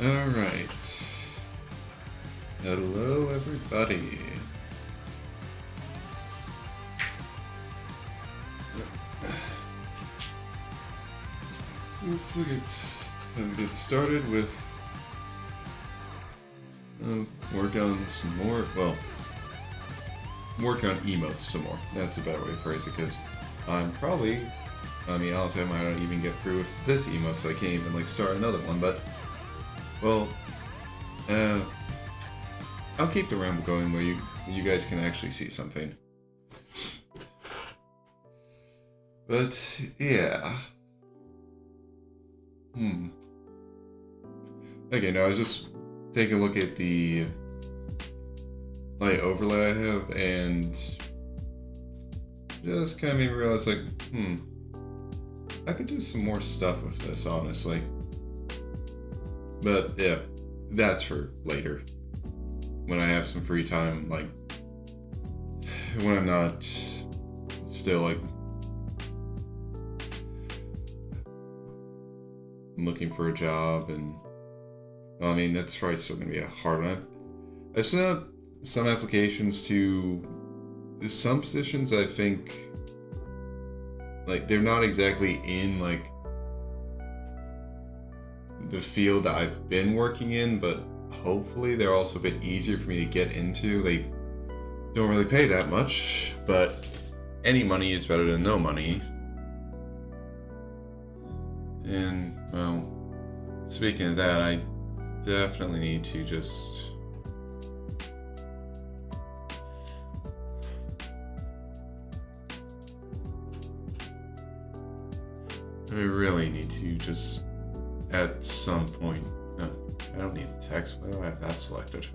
Alright. Hello, everybody. Let's get started with work on some more. Well, work on emotes some more. That's a better way to phrase it, because I'm probably. I mean, honestly, I might not even get through with this emote, so I can't even like start another one. But well, I'll keep the ramble going where you guys can actually see something. But yeah. Okay, now I was just taking a look at the overlay I have, and just kind of made me realize, like, I could do some more stuff with this, honestly. But yeah, that's for later, when I have some free time, like when I'm not still like looking for a job. And well, I mean, that's probably still gonna be a hard one. I've sent out some applications to some positions. I think like they're not exactly in like the field that I've been working in, but hopefully they're also a bit easier for me to get into. They don't really pay that much, but any money is better than no money. And well, speaking of that, I definitely need to just I really need to just at some point. No, I don't need text. Why do I have that selected?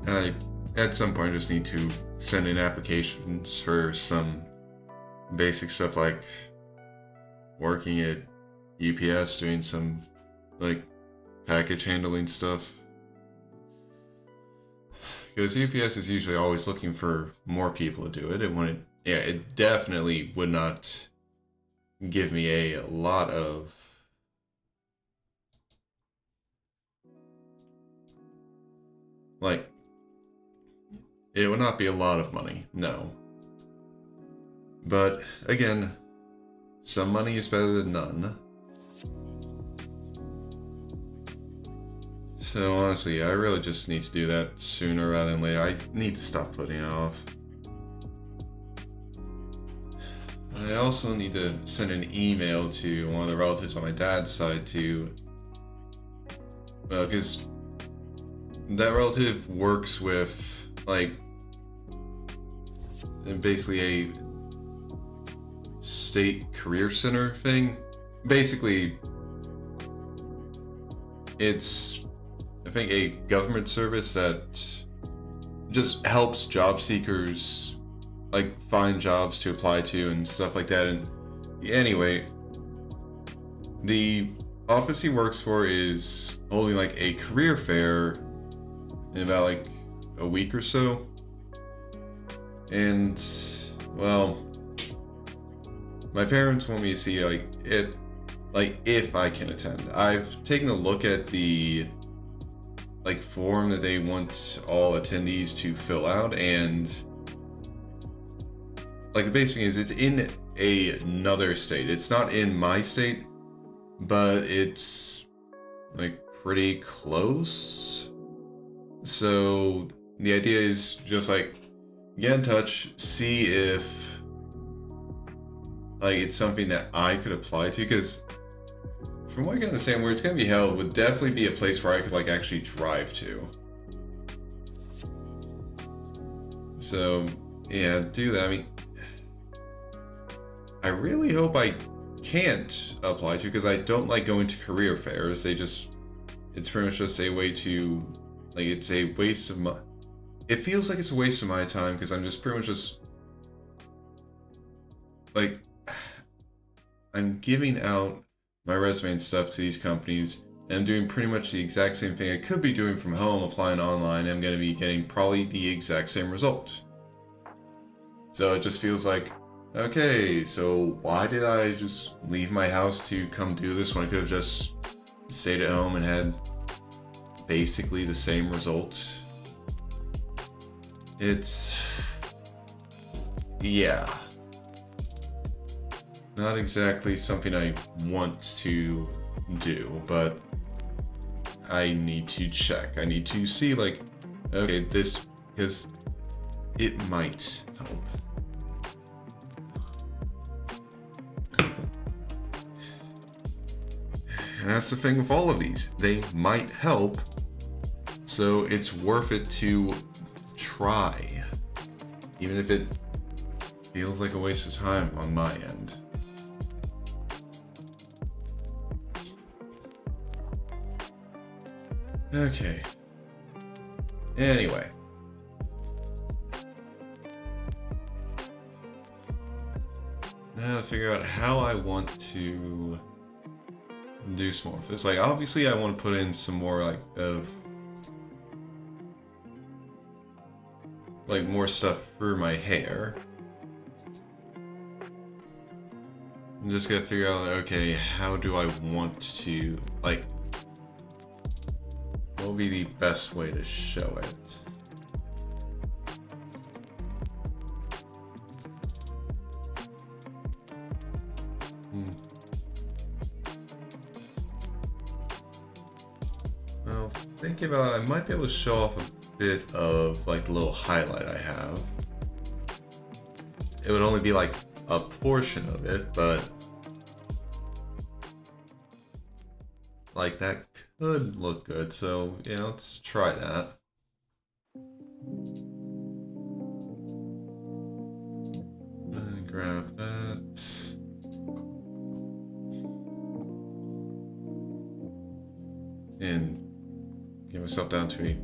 I at some point just need to send in applications for some basic stuff like working at UPS, doing some like package handling stuff. Because UPS is usually always looking for more people to do it. It definitely would not give me a lot of like, it would not be a lot of money, no. But again, some money is better than none. So honestly, I really just need to do that sooner rather than later. I need to stop putting it off. I also need to send an email to one of the relatives on my dad's side to, because that relative works with like basically a state career center thing. Basically, it's I think a government service that just helps job seekers like find jobs to apply to and stuff like that. And anyway, the office he works for is holding like a career fair in about like a week or so. And well, my parents want me to see like it, like if I can attend. I've taken a look at the like form that they want all attendees to fill out, and like the basic thing is it's in another state. It's not in my state, but it's like pretty close. So the idea is just like get in touch, see if like it's something that I could apply to, because from what I can understand, where it's going to be held would definitely be a place where I could like actually drive to. So yeah, do that. I mean, I really hope I can't apply to, because I don't like going to career fairs. It's pretty much just a way to, like, it's a waste of my, it feels like it's a waste of my time, because I'm just pretty much just, like, I'm giving out my resume and stuff to these companies, and I'm doing pretty much the exact same thing I could be doing from home, applying online, and I'm going to be getting probably the exact same result. So it just feels like Okay, so why did I just leave my house to come do this when I could have just stayed at home and had basically the same result? It's... yeah. Not exactly something I want to do, but I need to check. I need to see, like, okay, this, because it might help. And that's the thing with all of these. They might help, so it's worth it to try. Even if it feels like a waste of time on my end. Okay. Anyway. Now to figure out how I want to do some more of this. Like, obviously I want to put in some more, like, more stuff for my hair. I'm just gotta figure out, okay, how do I want to, like, what would be the best way to show it? Well, thinking about it, I might be able to show off a bit of, like, the little highlight I have. It would only be, like, a portion of it, but... like, that could look good, so, yeah, let's try that. Grab that. And get myself down to a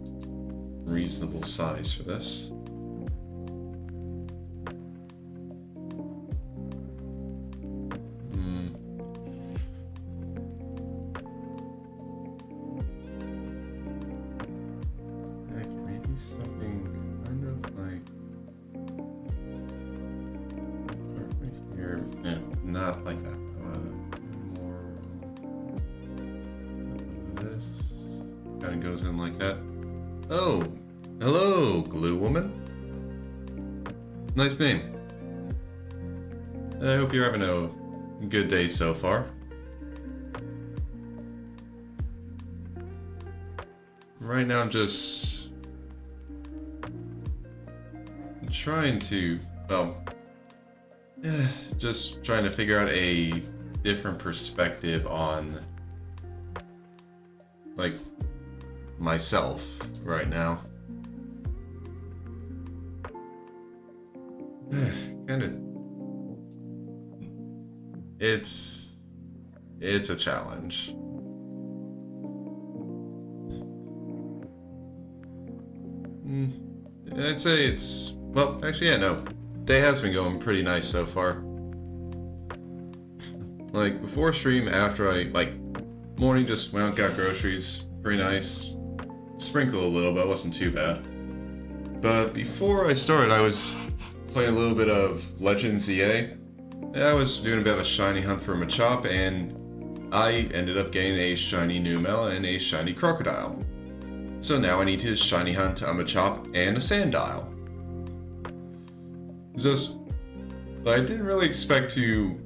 reasonable size for this. Not like that. More. This kind of goes in like that. Oh, hello, Glue Woman. Nice name. I hope you're having a good day so far. Right now, I'm just trying to, well, just trying to figure out a different perspective on, like, myself right now. Kind of, it's a challenge. I'd say it's, well, actually, yeah, no. Day has been going pretty nice so far. Like, before stream, after I, like, morning just went out, got groceries, pretty nice. Sprinkled a little, but it wasn't too bad. But before I started, I was playing a little bit of Legends EA. I was doing a bit of a shiny hunt for a Machop, and I ended up getting a shiny Numel and a shiny Crocodile. So now I need to shiny hunt a Machop and a Sandile. Just, I didn't really expect to,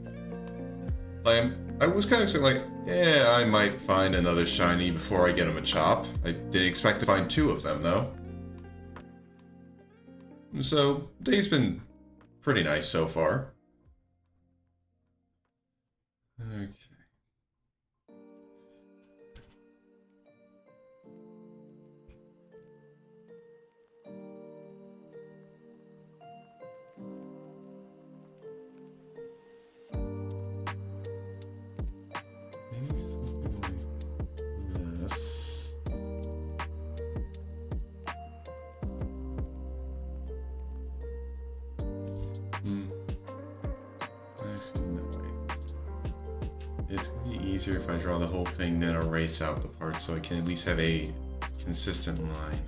like, I was kind of expecting, like, yeah, I might find another shiny before I get a Machop. I didn't expect to find 2 of them, though. So, day's been pretty nice so far. Okay. It's going to be easier if I draw the whole thing, then erase out the parts so I can at least have a consistent line.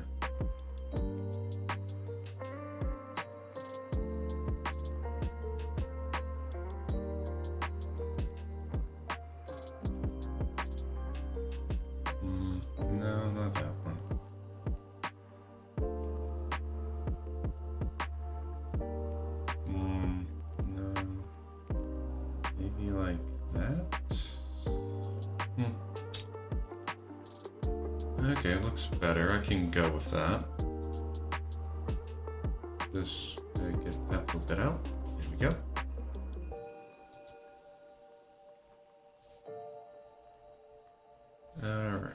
Okay, looks better. I can go with that. Just get that little bit out. There we go. Alright.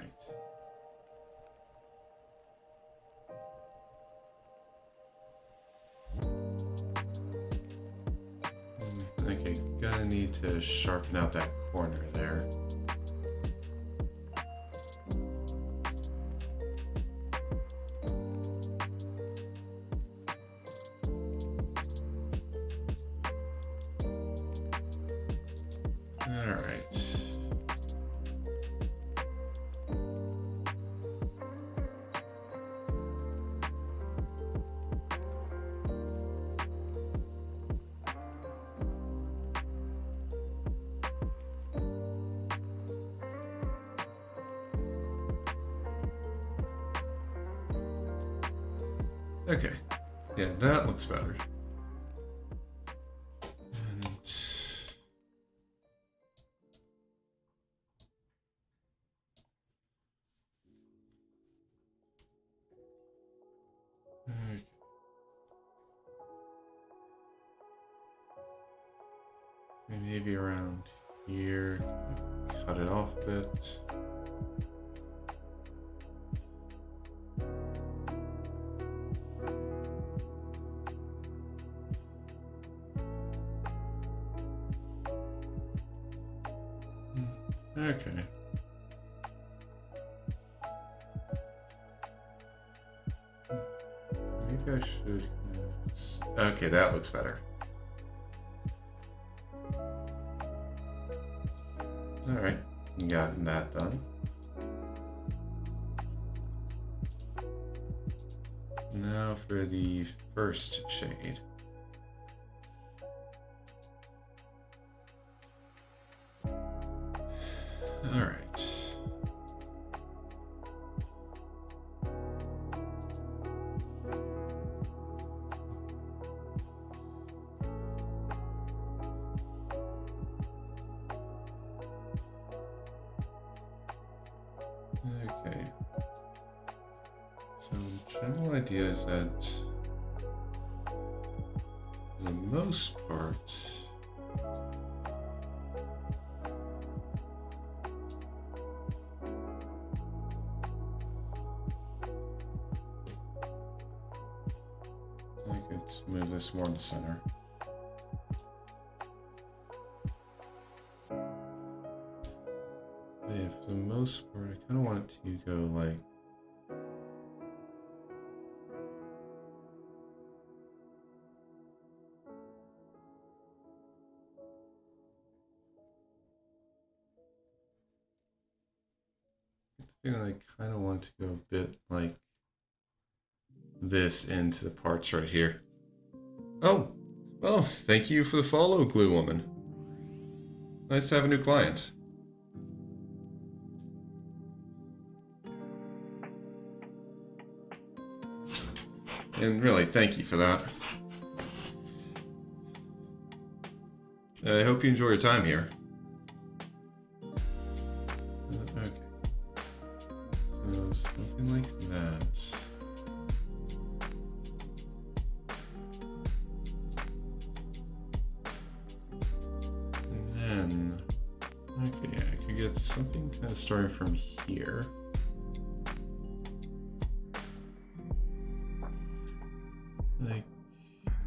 Okay, gonna need to sharpen out that corner there. Alright. Okay, yeah, that looks better. And... Okay. Maybe around here, cut it off a bit. Okay. Maybe I should... Okay, that looks better. Alright, gotten that done. Now for the first shade. Alright. Okay. So the general idea is that for the most part, I could move this more in the center. Yeah, for the most part, I kind of want it to go like I kind of want to go a bit like this into the parts right here. Oh, well, thank you for the follow, Glue Woman. Nice to have a new client. And really, thank you for that. I hope you enjoy your time here. Okay. So, something like that. And then, okay, I could get something kind of starting from here. Like,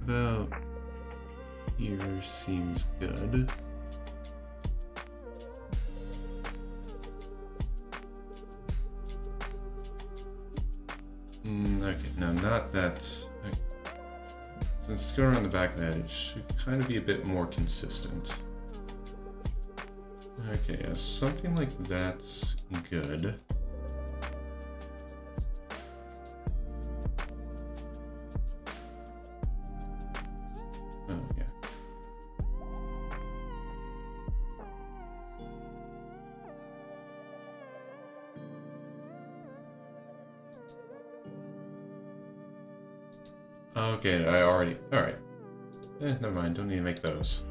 about here seems good. Okay, no, not that. Okay. Since it's going around the back of that, it should kind of be a bit more consistent. Okay, yeah, something like that's good. Oh, yeah. Okay, I already... Alright. Never mind, don't need to make those.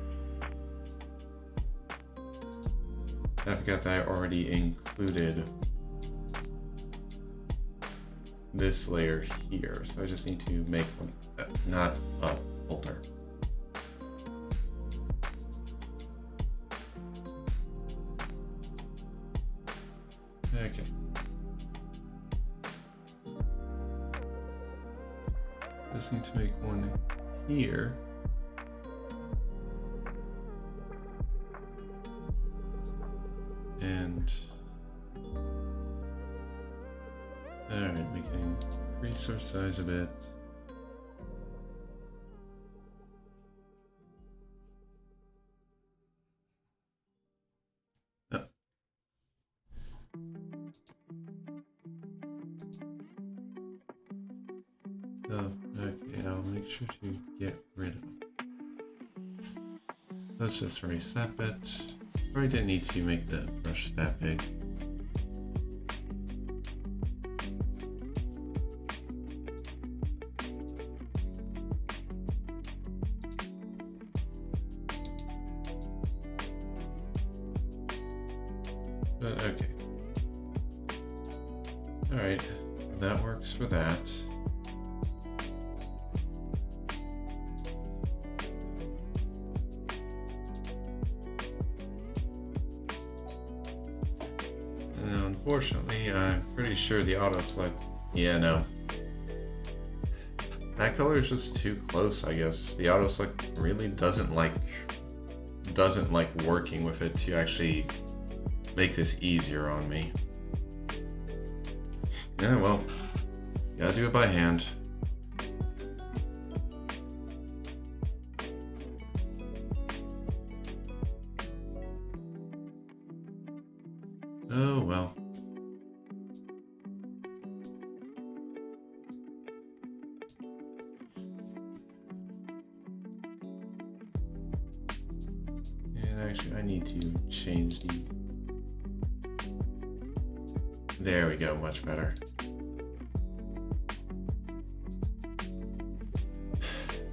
I forgot that I already included this layer here. So I just need to make one not a holder. Okay. Just need to make one here. And alright, we can increase our size a bit. Oh. Oh, okay, I'll make sure to get rid of them. Let's just erase that bit. Probably didn't need to make the brush that big. Okay. Alright, that works for that. And unfortunately, I'm pretty sure the auto select. Yeah, no. That color is just too close, I guess. The auto select really doesn't like working with it to actually make this easier on me. Yeah, well, gotta do it by hand. Oh well. And actually, I need to change the... There we go, much better.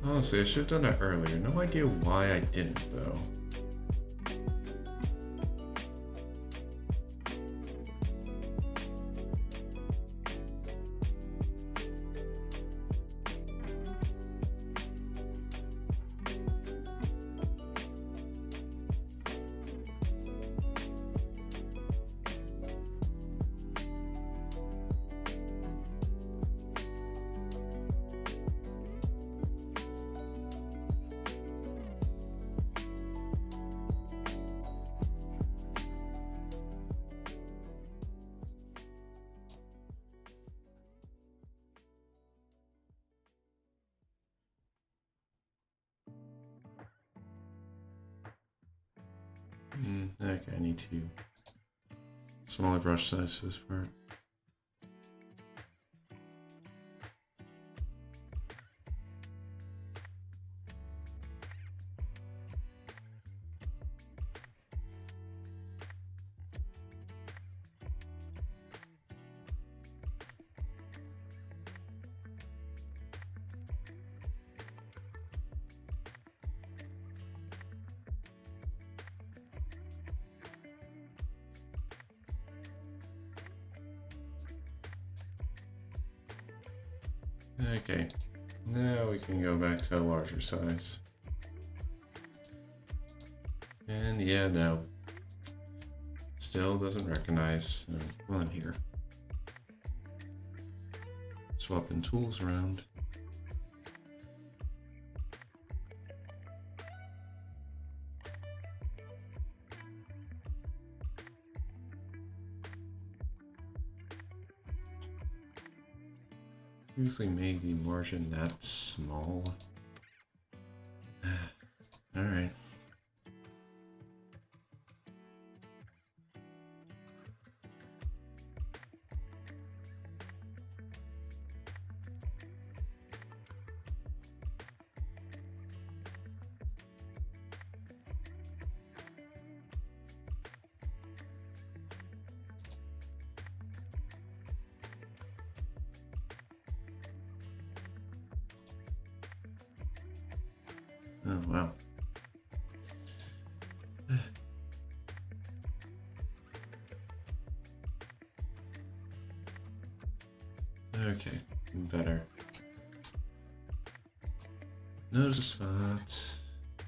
Honestly, I should have done that earlier. No idea why I didn't, though. Okay, I need to smaller brush size for this part. Okay, now we can go back to a larger size. And yeah, no. Still doesn't recognize. Come on here. Swapping tools around. Usually made the margin that small. Alright. Oh, wow. Okay, better. Notice a spot.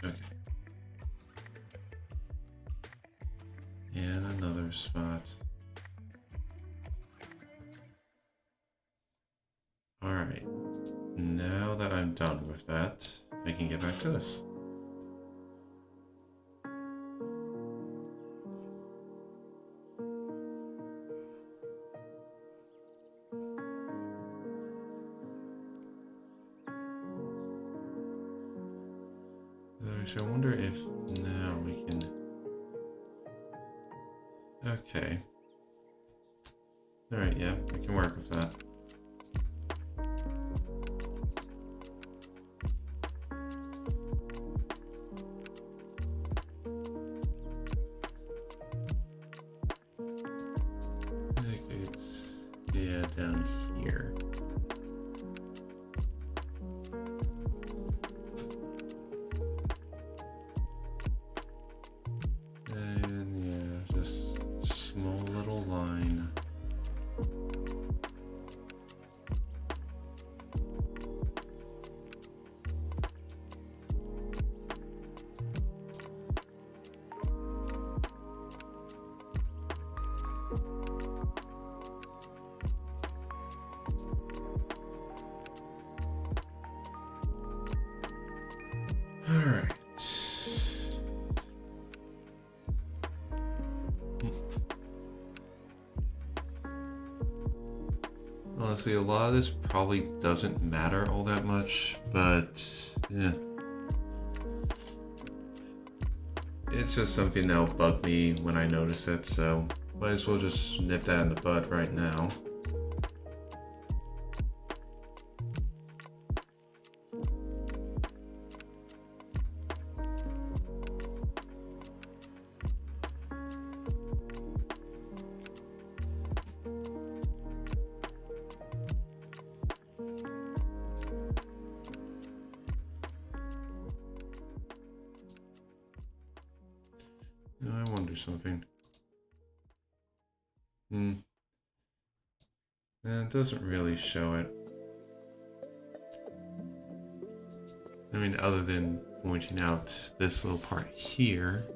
Okay. And another spot. Alright. Now that I'm done with that, I can get back to this. So I wonder if now we can... Okay. Alright, yeah, we can work with that. Okay, yeah, down here. And yeah, just small little line. Alright. Honestly, a lot of this probably doesn't matter all that much, but yeah. It's just something that'll bug me when I notice it, so might as well just nip that in the bud right now. Now I wonder something. It doesn't really show it. I mean, other than pointing out this little part here.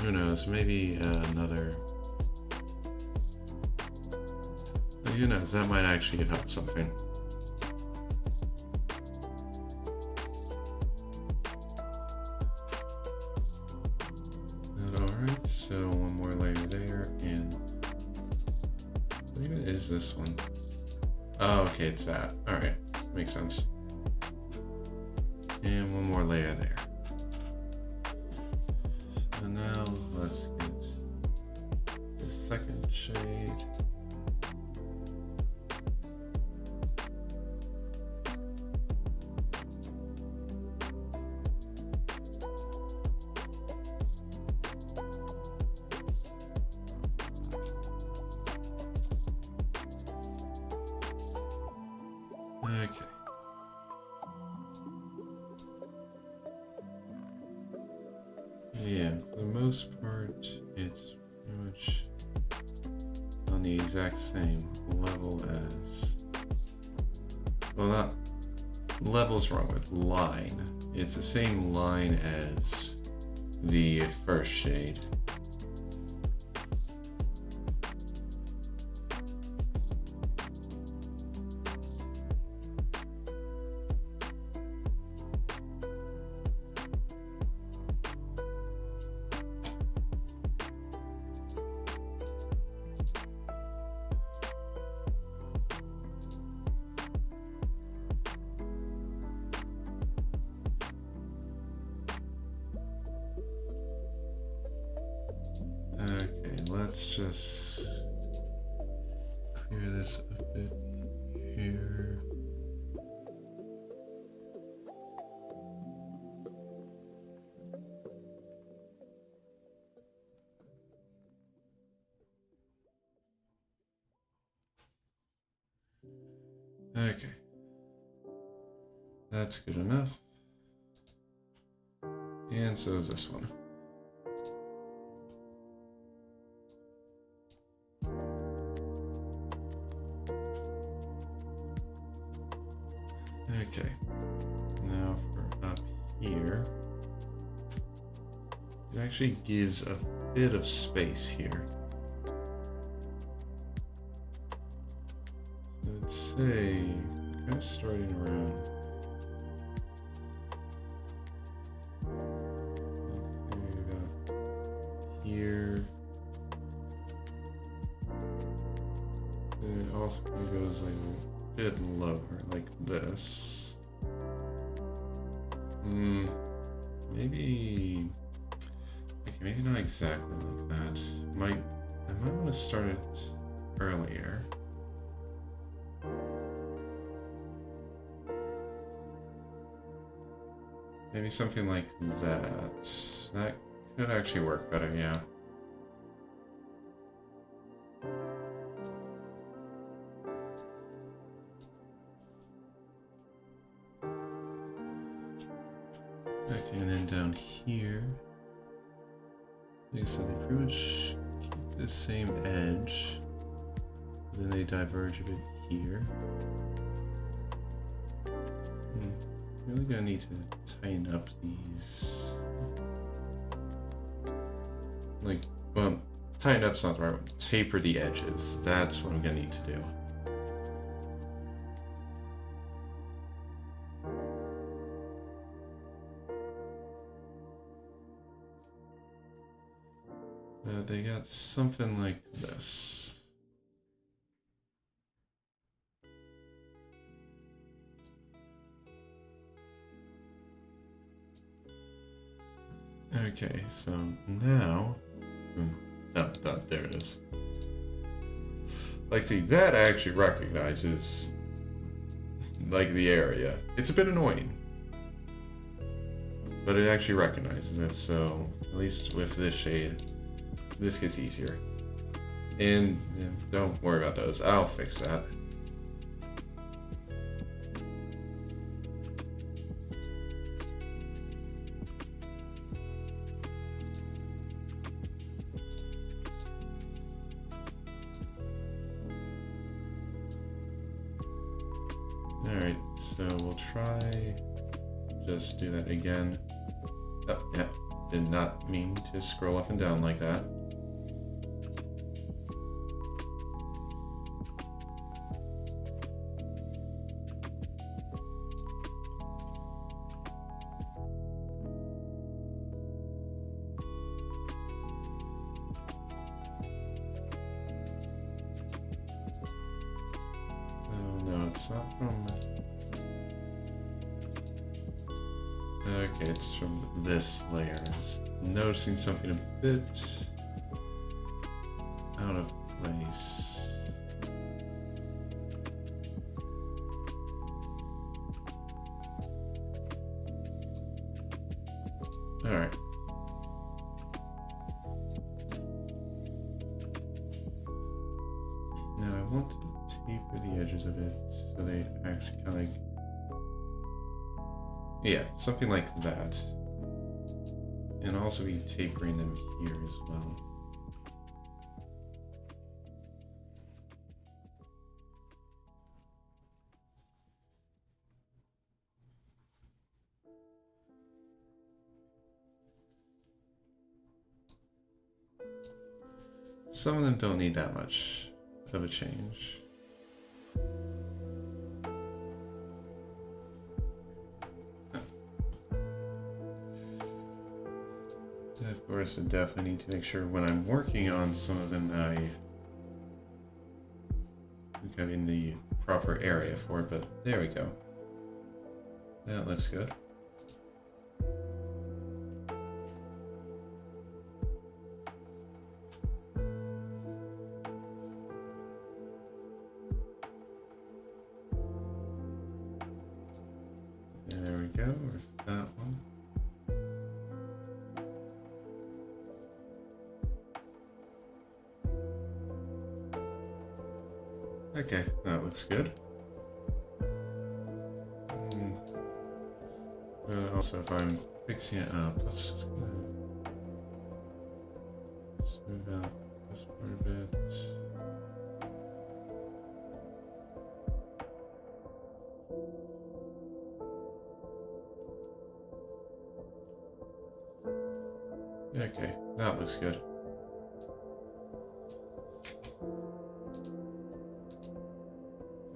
Who knows, maybe another... Who knows, that might actually help something. Alright, so one more layer there, and what even is this one? Oh, okay, it's that. Alright, makes sense. And one more layer there. So now let's get the second shade. Okay. Yeah, for the most part, it's pretty much on the exact same level as... Well, not... Level's wrong with line. It's the same line as the first shade. Okay, let's just clear this a bit here. Okay. That's good enough. And so is this one. Okay. Now for up here. It actually gives a bit of space here. So let's say, kind of starting around. Let's see, about here. It also kind of goes like a bit lower, like this. Maybe. Okay, maybe not exactly like that. I might want to start it earlier. Maybe something like that. That could actually work better, yeah. Okay, and then down here. So they pretty much keep the same edge. Then they diverge a bit here. Really gonna need to tighten up these. Like, well, tighten up's not the right word. Taper the edges. That's what I'm gonna need to do. They got something like this. Okay, so now, there it is. Like, see, that actually recognizes, like, the area. It's a bit annoying, but it actually recognizes it, so at least with this shade, this gets easier. And yeah, don't worry about those, I'll fix that. Alright, so we'll try just do that again. Oh, yeah, did not mean to scroll up and down like that. It's not from... Okay, it's from this layer. I'm noticing something a bit out of place. Alright. Now I want to taper the edges of it so they actually kind of like, yeah, something like that. And also be tapering them here as well. Some of them don't need that much of a change. Of course, I definitely need to make sure when I'm working on some of them that I'm getting the proper area for it, but there we go. That looks good. There we go, or that one. Okay, that looks good. Also, if I'm fixing it up. Let's just smooth out this part a bit. Okay, that looks good.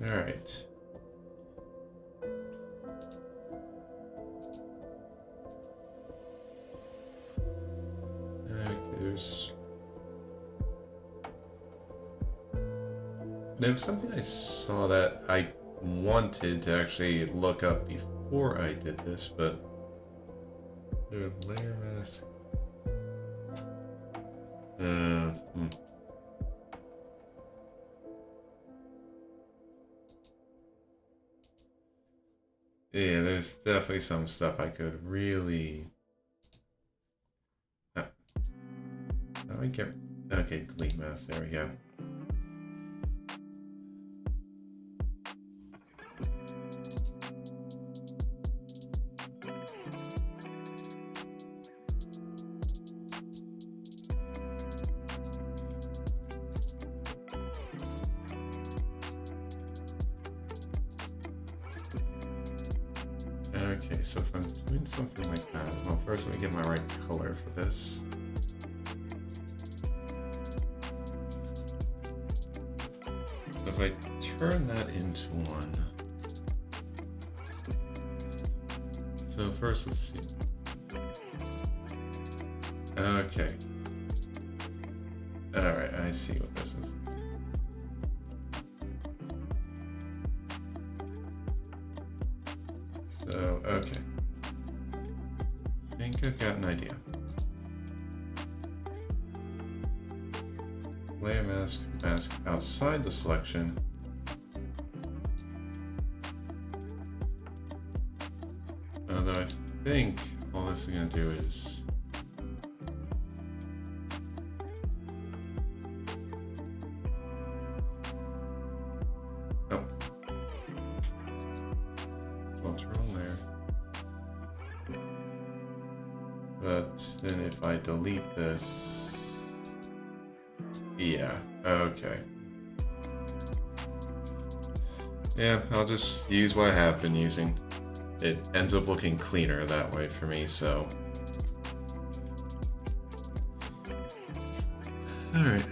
All right. There was something I saw that I wanted to actually look up before I did this, but the layer mask. Yeah, there's definitely some stuff I could really. How do I get? Okay, delete mask. There we go. Okay, so if I'm doing something like that, well, first let me get my right color for this. So if I turn that into one, so first let's see. Okay. All right, I see what this is. So, okay. I think I've got an idea. Layer mask outside the selection. Although I think all this is going to do is but then if I delete this, yeah, okay. Yeah, I'll just use what I have been using. It ends up looking cleaner that way for me, so. All right.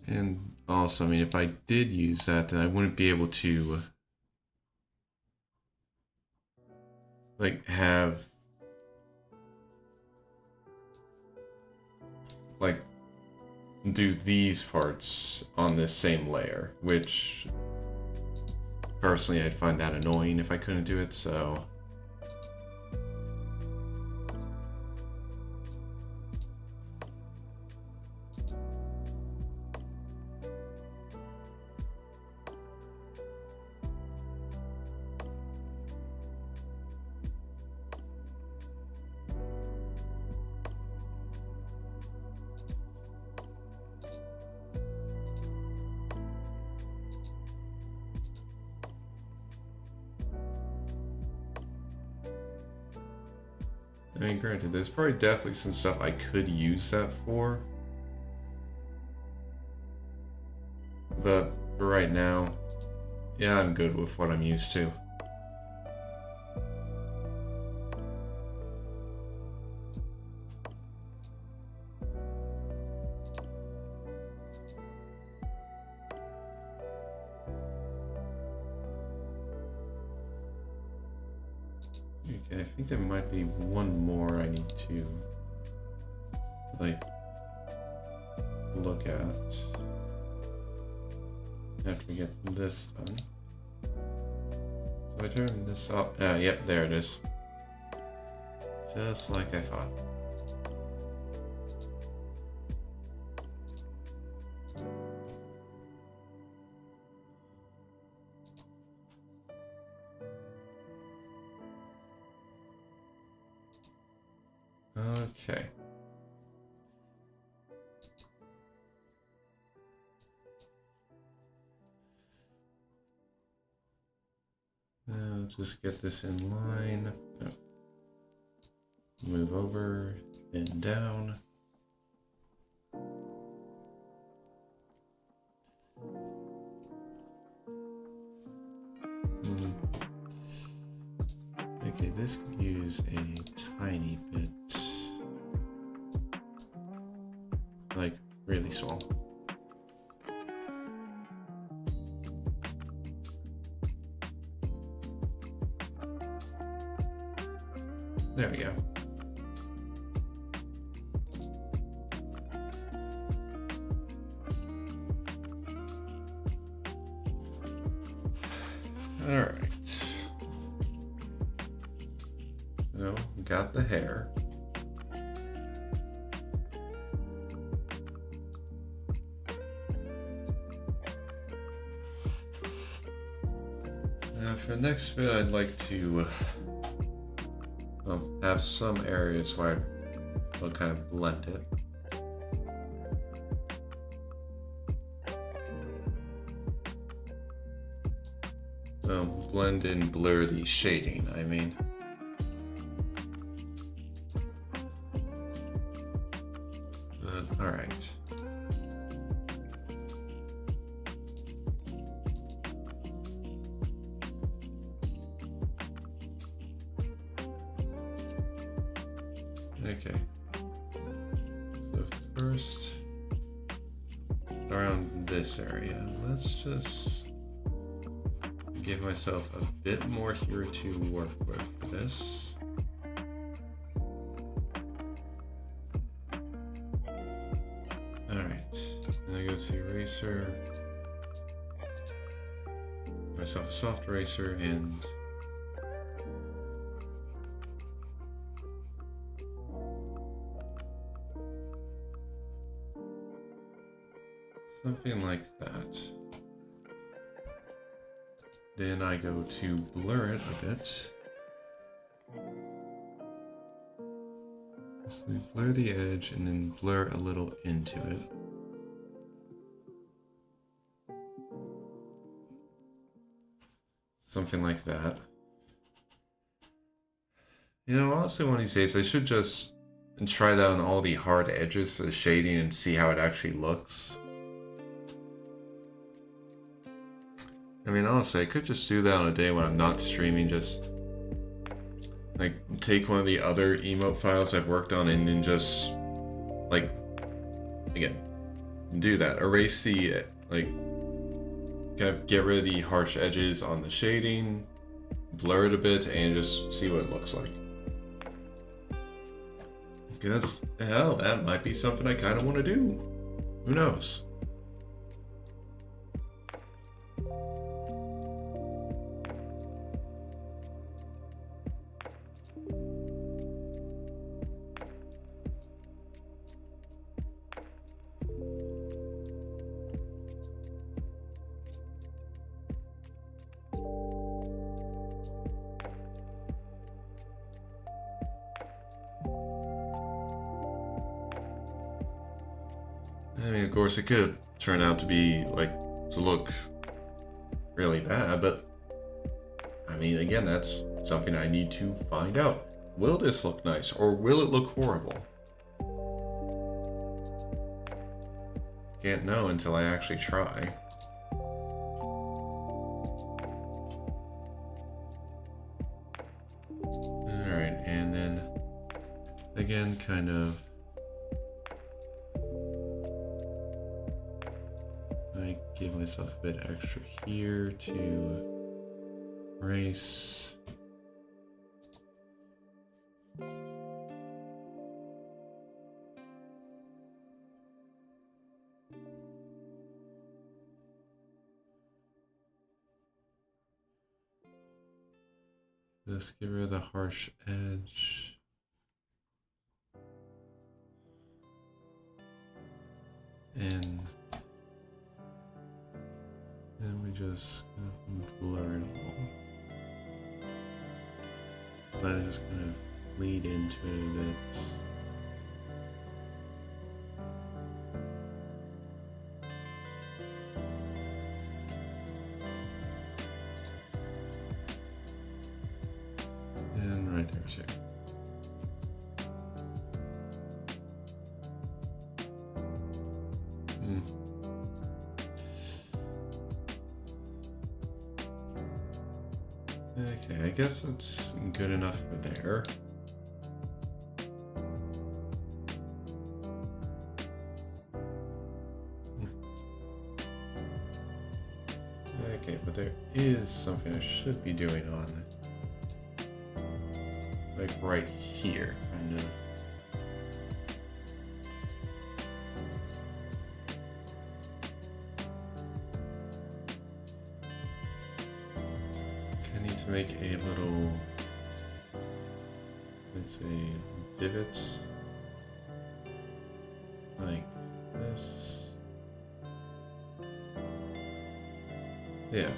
And also, I mean, if I did use that, then I wouldn't be able to, like, have, like, do these parts on this same layer, which, personally, I'd find that annoying if I couldn't do it, so. I mean, granted, there's probably definitely some stuff I could use that for. But for right now, yeah, I'm good with what I'm used to. Okay, I think there might be one more I need to, like, look at after we get this done. So I turn this up. Yep, there it is. Just like I thought. Okay. Now just get this in line. No. Move over and down. Okay, this could use a tiny bit, like really small. There we go. All right. So, got the hair. Now for the next bit, I'd like to have some areas where I'll kind of blend it. Blend and blur the shading, I mean. All right. Okay. So first, around this area, let's just give myself a bit more here to work with for this. Alright, then I go to eraser, myself a soft eraser, and something like that. Then I go to blur it a bit. So blur the edge and then blur a little into it. Something like that. You know, honestly, one of these days I should just try that on all the hard edges for the shading and see how it actually looks. I mean, honestly, I could just do that on a day when I'm not streaming, just like take one of the other emote files I've worked on and then just like, again, do that. Erase the, like, kind of get rid of the harsh edges on the shading, blur it a bit, and just see what it looks like. Because, hell, that might be something I kind of want to do. Who knows? I mean, of course, it could turn out to be, like, to look really bad, but, I mean, again, that's something I need to find out. Will this look nice, or will it look horrible? Can't know until I actually try. Alright, and then, again, kind of I give myself a bit extra here to erase. Just get rid of the harsh edge. And then we just kind of blur it all. Let it just kind of lead into it a bit. right there too. Okay, I guess it's good enough for there. Okay, but there is something I should be doing on, like, right here, kind of. I need to make a little, let's say, divot, like this. Yeah,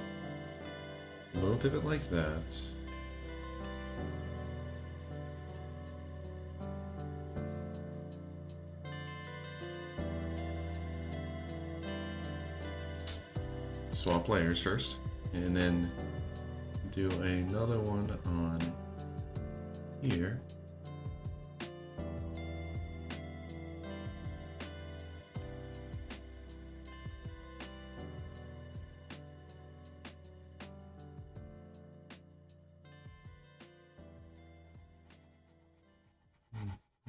a little divot like that. Swap layers first, and then do another one on here.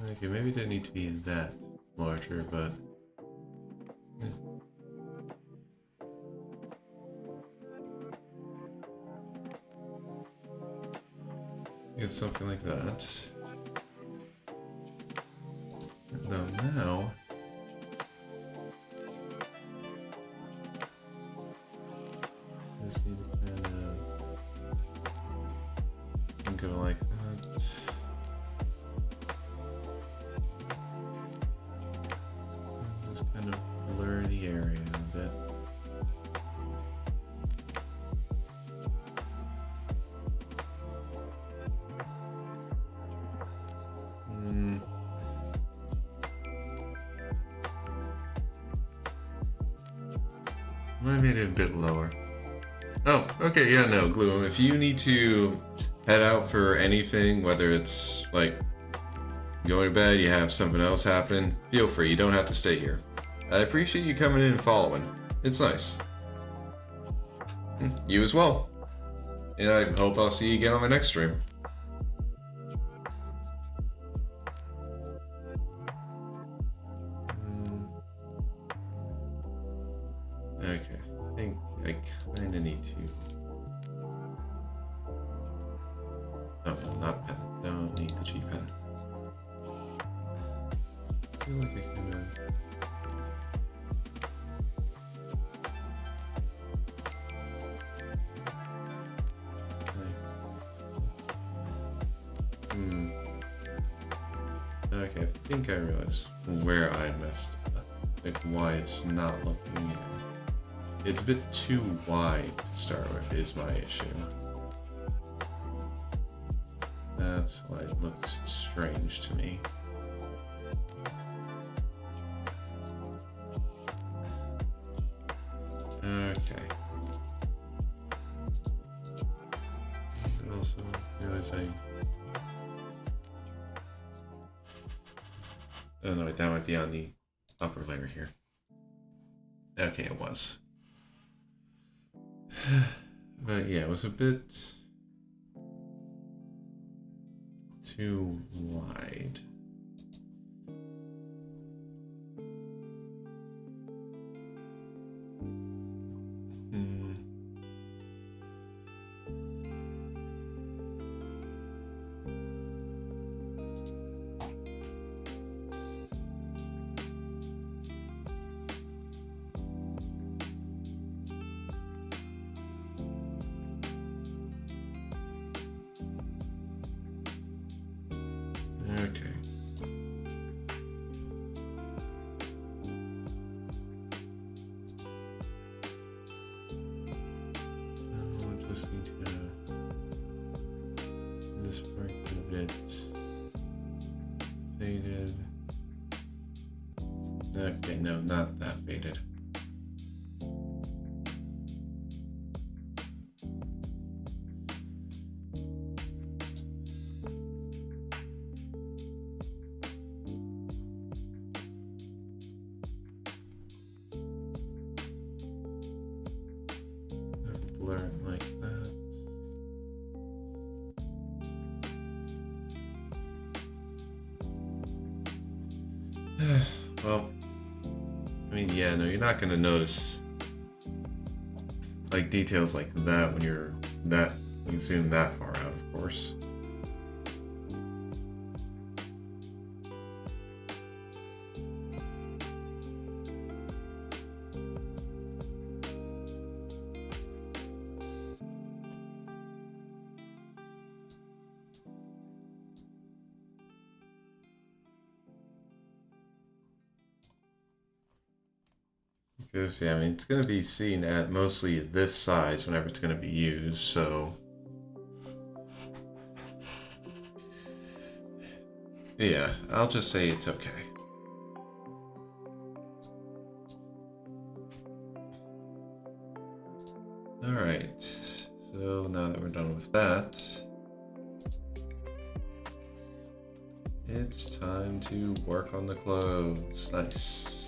Okay, maybe it didn't need to be that larger, but get something like that. Now just need to kind of go like that. Just kind of blur the area a bit. I made it a bit lower. Oh, okay, yeah, no, Gloom, if you need to head out for anything, whether it's, like, going to bed, you have something else happen, feel free, you don't have to stay here. I appreciate you coming in and following. It's nice. You as well. And I hope I'll see you again on my next stream. Okay, I think I kind of need to. Oh, not pen. Don't need the cheat pen. I feel like I kind of. Okay, I think I realized where I messed up. Like why it's not looking. It's a bit too wide to start with, is my issue. That's why it looks strange to me. Okay. I also realize oh no, that might be on the upper layer here. Okay, it was. But yeah, it was a bit too wide. Okay. I'll just need to this part a bit faded. Okay, no, not that faded. Well, I mean, yeah, no, you're not gonna notice like details like that when you zoom that far out, of course. Because, yeah, I mean, it's going to be seen at mostly this size whenever it's going to be used, so... Yeah, I'll just say it's okay. Alright, so now that we're done with that, it's time to work on the clothes. Nice.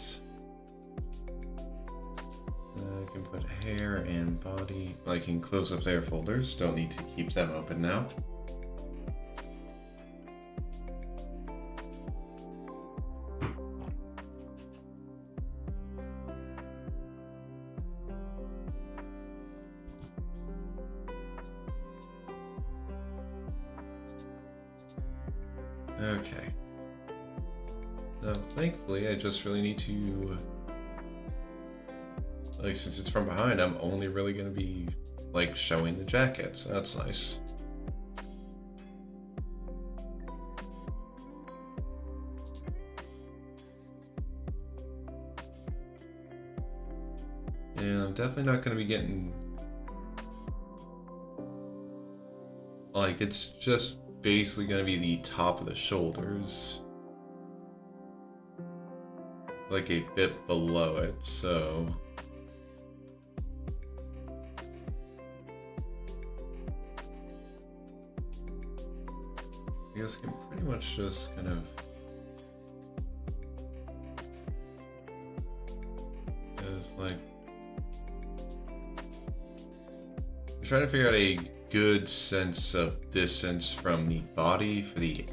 I can put hair and body, I can close up their folders, don't need to keep them open now. Okay. Now, thankfully, I just really need to, like, since it's from behind, I'm only really going to be, like, showing the jacket, so that's nice. And I'm definitely not going to be getting, like, it's just basically going to be the top of the shoulders, like a bit below it, so I guess I can pretty much just kind of like I'm trying to figure out a good sense of distance from the body for the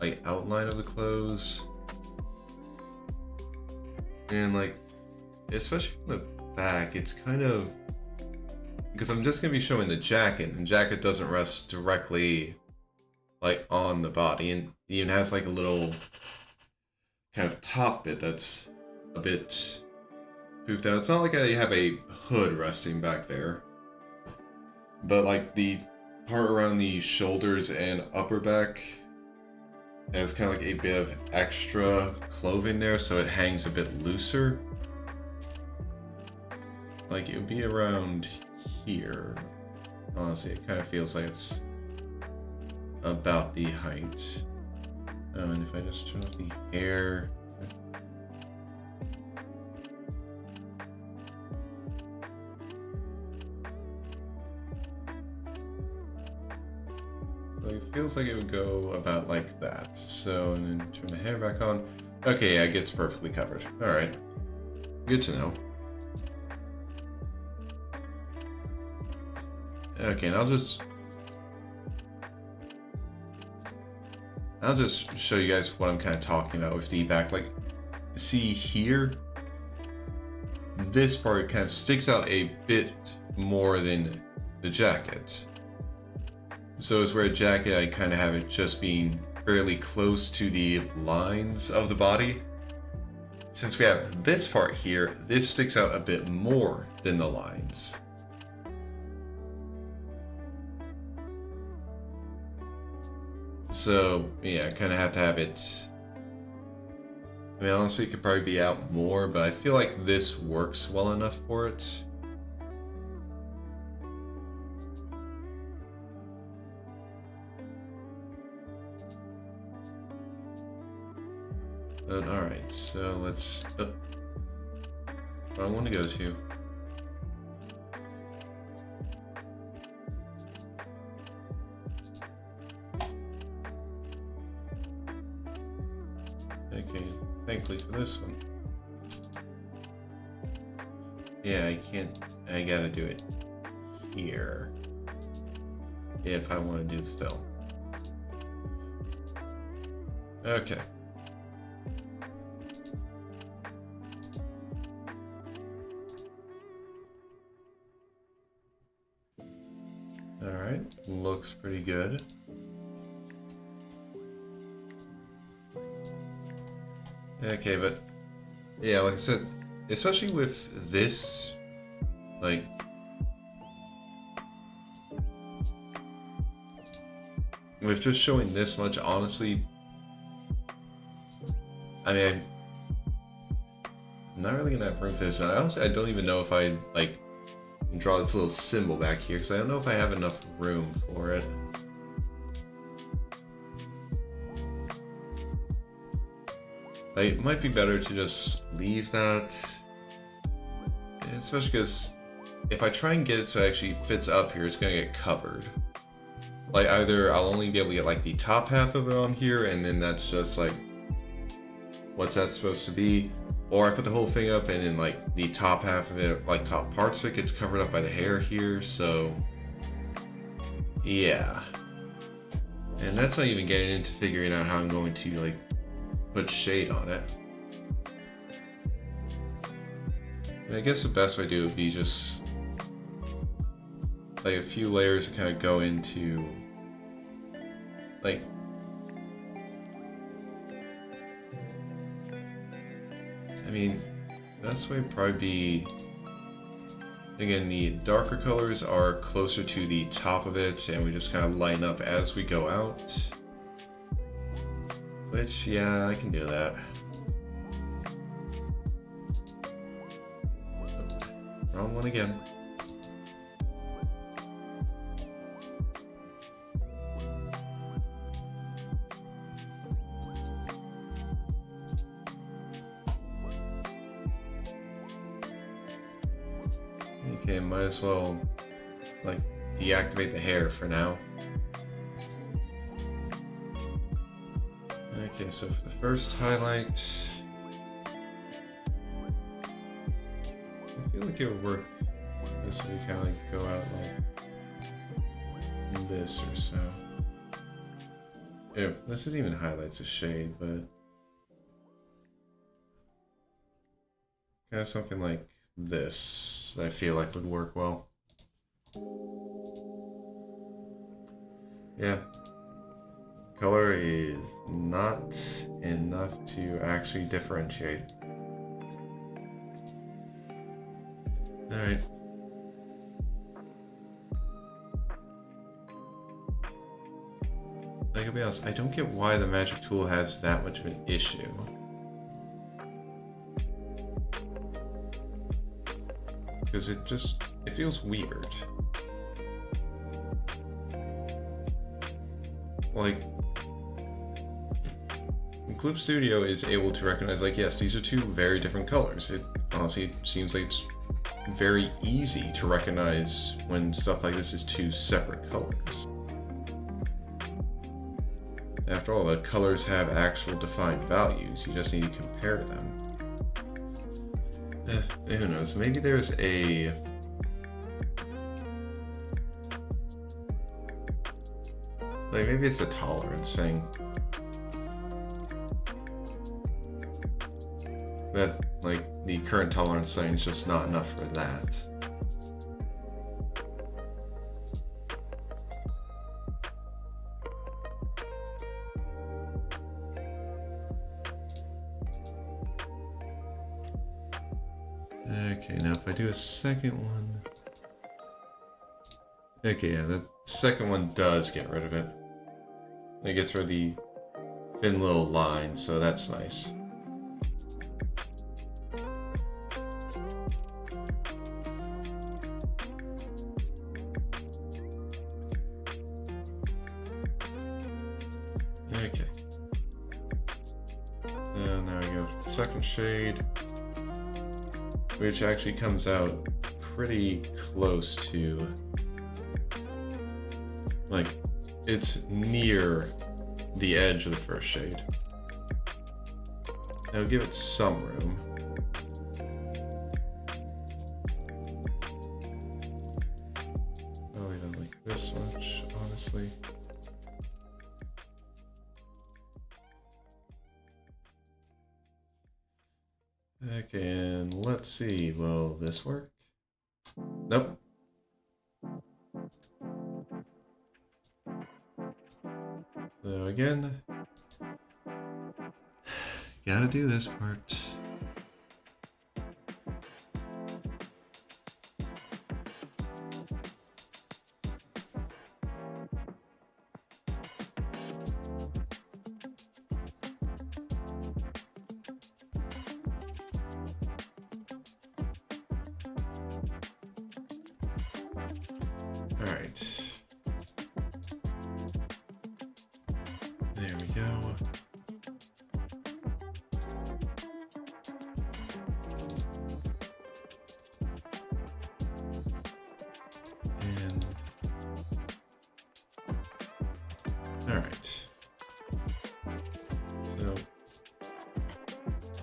like outline of the clothes, and like especially from the back, it's kind of because I'm just gonna be showing the jacket, and the jacket doesn't rest directly like on the body, and it even has like a little kind of top bit that's a bit poofed out. It's not like I have a hood resting back there, but like the part around the shoulders and upper back has kind of like a bit of extra clothing there, so it hangs a bit looser. Like it would be around here. Honestly, it kind of feels like it's about the height. And if I just turn up the hair. So it feels like it would go about like that. So, and then turn the hair back on. Okay, yeah, it gets perfectly covered. Alright. Good to know. Okay, and I'll just show you guys what I'm kind of talking about with the back. Like, see here, this part kind of sticks out a bit more than the jacket. So it's where a jacket, I kind of have it just being fairly close to the lines of the body. Since we have this part here, this sticks out a bit more than the lines. So, yeah, I kind of have to have it. I mean, honestly, it could probably be out more, but I feel like this works well enough for it. But, alright, so let's... Oh, where I want to go to. Okay, thankfully for this one. Yeah, I can't, I gotta do it here if I want to do the fill. Okay. Alright, looks pretty good. Okay, but yeah, like I said, especially with this, like, with just showing this much, honestly, I mean, I'm not really gonna have room for this. And honestly, I don't even know if I, like, draw this little symbol back here, because I don't know if I have enough room for it. Like, it might be better to just leave that, especially because if I try and get it so it actually fits up here, it's gonna get covered. Like, either I'll only be able to get like the top half of it on here, and then that's just like, what's that supposed to be? Or I put the whole thing up and then like the top half of it, like top parts of it, gets covered up by the hair here, so yeah. And that's not even getting into figuring out how I'm going to like put shade on it. I guess the best way to do it would be just like a few layers to kind of go into, like, I mean, best way would probably be, again, the darker colors are closer to the top of it, and we just kind of line up as we go out. Which, yeah, I can do that. Wrong one again. Okay, might as well, like, deactivate the hair for now. Okay, so for the first highlight, I feel like it would work this way, kind of like go out like this or so. Yeah, this isn't even highlights a shade, but kind of something like this I feel like would work well. Yeah. Color is not enough to actually differentiate. Alright. Like, I'll be honest, I don't get why the magic tool has that much of an issue. Because it feels weird. Like, Clip Studio is able to recognize, like, yes, these are two very different colors. It honestly seems like it's very easy to recognize when stuff like this is two separate colors. After all, the colors have actual defined values, you just need to compare them. Who knows, maybe there's a... like, maybe it's a tolerance thing. That, like, the current tolerance thing is just not enough for that. Okay, now if I do a second one... okay, yeah, the second one does get rid of it. It gets rid of the thin little line, so that's nice. Okay. And now we go to the second shade, which actually comes out pretty close to, like, it's near the edge of the first shade. I'll give it some room. Oh, even like this much, honestly. Okay, and let's see, will this work? Nope. So again, gotta do this part. All right. There we go. And all right. So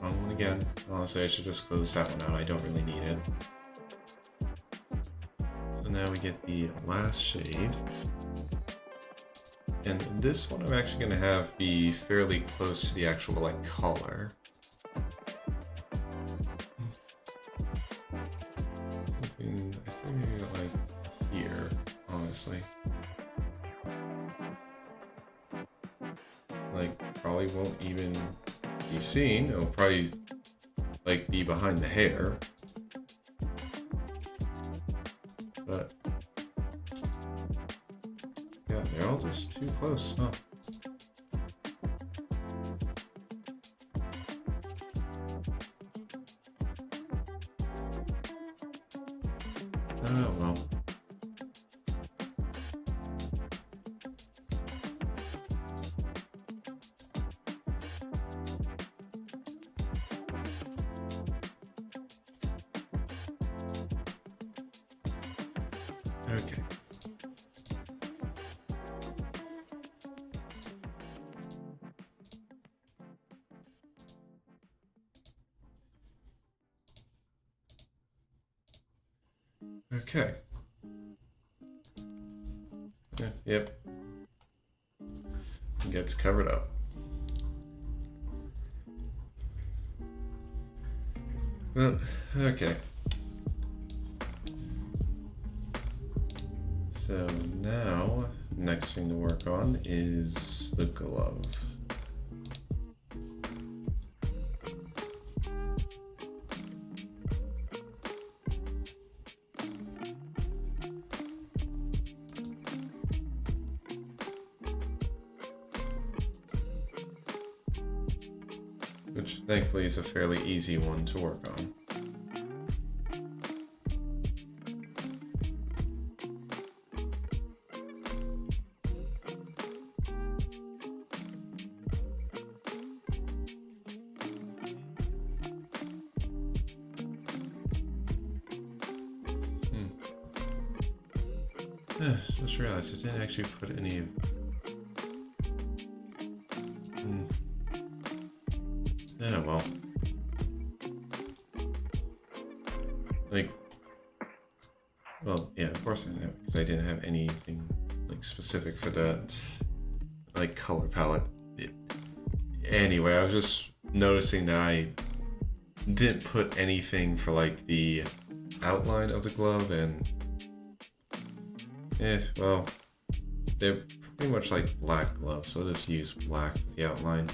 on one again. Honestly, I should just close that one out. I don't really need it. So now we get the last shade. And this one I'm actually going to have be fairly close to the actual like color. Something, I think maybe like here, honestly. Like probably won't even be seen. It'll probably like be behind the hair. But yeah, they're all just too close, huh? Oh well. Okay. Okay. Yeah, yep. It gets covered up. Well, okay. So now, next thing to work on is the glove. Which thankfully is a fairly easy one to work on. Just realized I didn't actually put any of... Oh well. Like... Well, yeah, of course I know, because I didn't have anything like specific for that like color palette. Anyway, I was just noticing that I didn't put anything for like the outline of the glove, and well, they're pretty much like black gloves, so I'll just use black for the outline.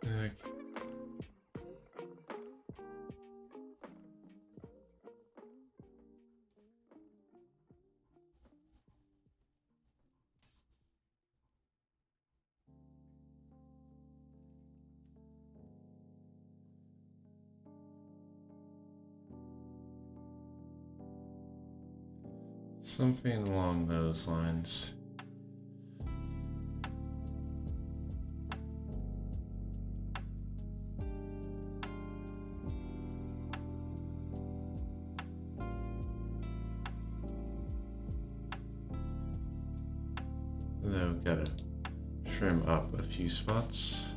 Okay. Something along those lines. Now gotta trim up a few spots.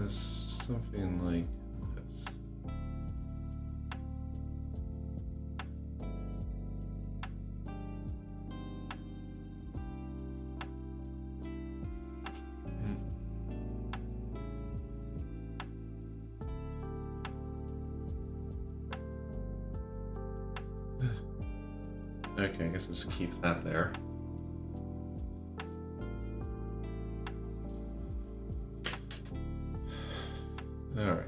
says something like this. Okay, I guess we'll just keep that there. All right.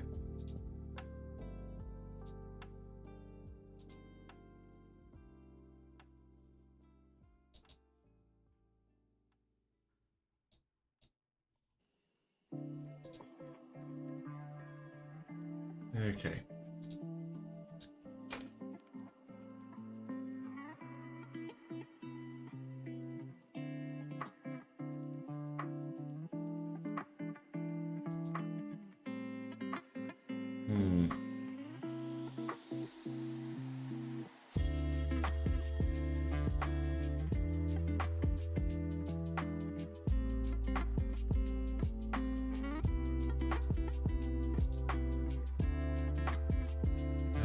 Okay.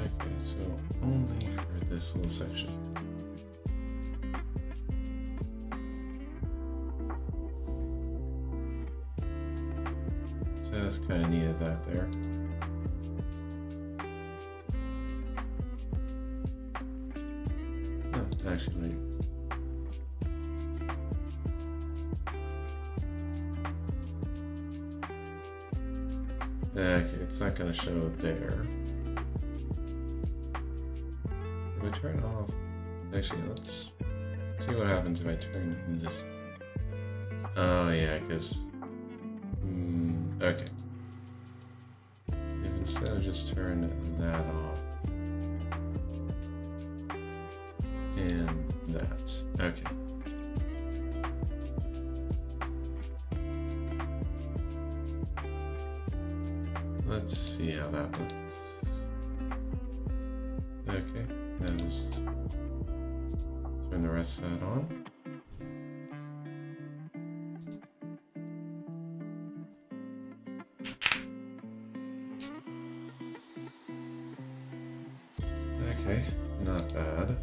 Okay, so only for this little section. Just kind of needed that there. Oh, actually. Okay, it's not going to show it there. If I turn off... Actually, let's see what happens if I turn this... Oh, yeah, because... okay. If instead of just turn that off... and that. Okay. Let's see how that looks. Okay, now just turn the rest of that on. Okay, not bad.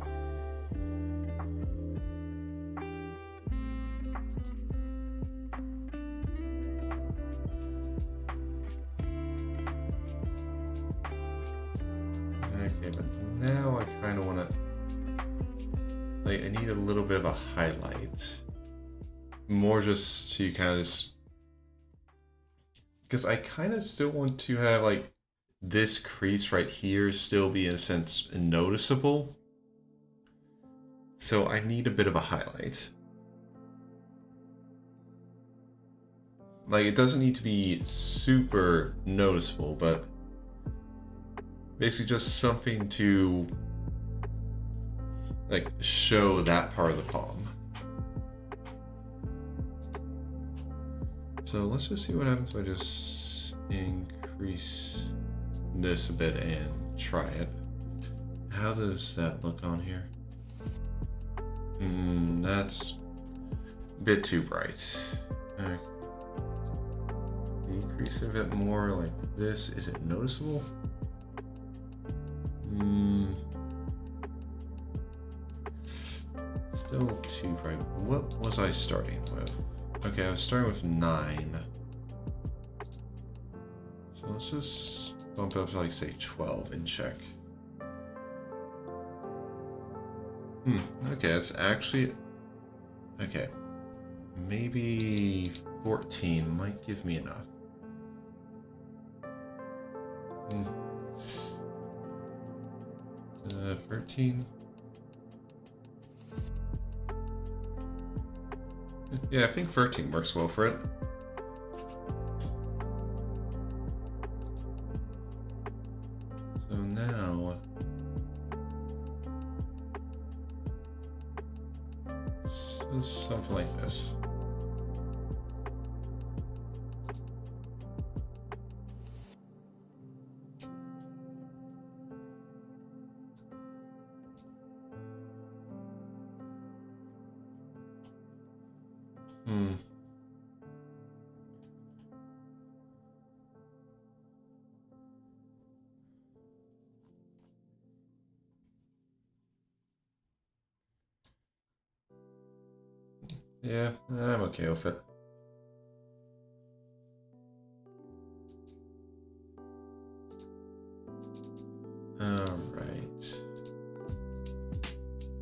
Okay, but now I kind of want to, like, I need a little bit of a highlight. More just to kind of, because I kind of still want to have, like, this crease right here still be, in a sense, noticeable. So I need a bit of a highlight. Like, it doesn't need to be super noticeable, but basically just something to, like, show that part of the palm. So let's just see what happens if I just increase this a bit and try it. How does that look on here? That's a bit too bright. Okay. Increase it a bit more like this. Is it noticeable? Still too bright. What was I starting with? Okay, I was starting with 9. So let's just bump up to, like, say 12 and check. Okay, that's actually... Okay. Maybe 14 might give me enough. 13. Yeah, I think 13 works well for it. So now... it's just something like this. Yeah, I'm okay with it. Alright.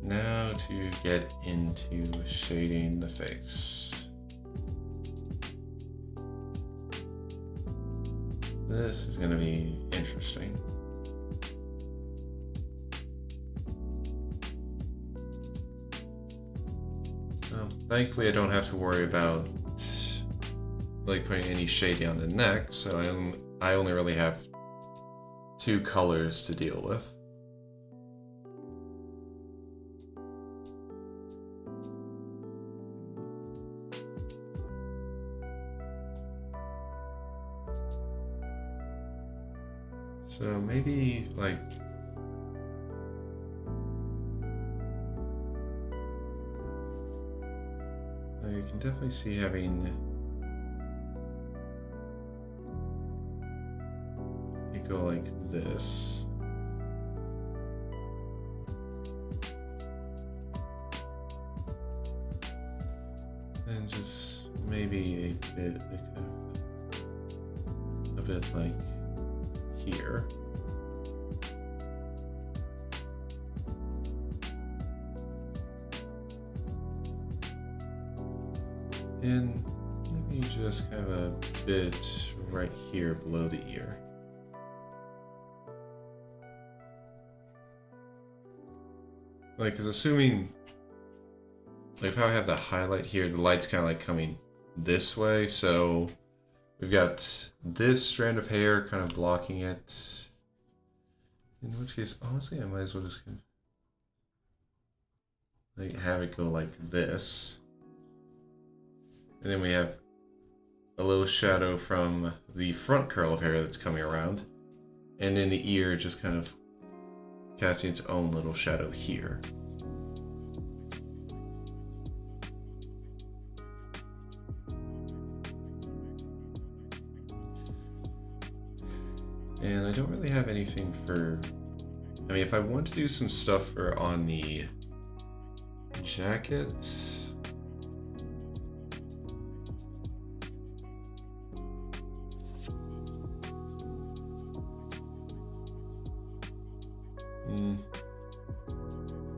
Now to get into shading the face. This is going to be interesting. Well, thankfully I don't have to worry about like putting any shading on the neck, so I only really have 2 colors to deal with. So maybe like you can definitely see having it go like this. And just maybe a bit like here. And maybe just kind of a bit right here below the ear. Like, because assuming, like if I have the highlight here, the light's kind of like coming this way, so we've got this strand of hair kind of blocking it. In which case, honestly, I might as well just kind of like have it go like this. And then we have a little shadow from the front curl of hair that's coming around. And then the ear just kind of casting its own little shadow here. And I don't really have anything for, I mean, if I want to do some stuff for on the jacket,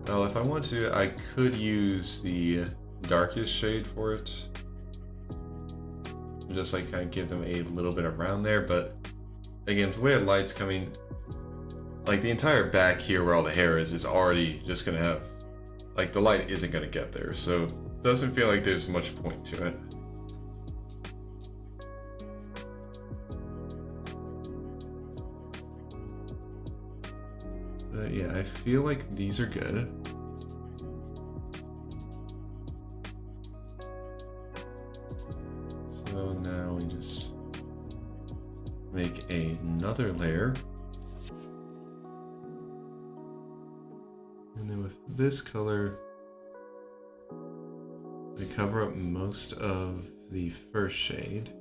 well, if I want to, I could use the darkest shade for it. Just like kind of give them a little bit around there, but again, the way the light's coming, like the entire back here where all the hair is already just gonna have, like the light isn't gonna get there, so it doesn't feel like there's much point to it. But yeah, I feel like these are good. So now we just make another layer. And then with this color, I cover up most of the first shade.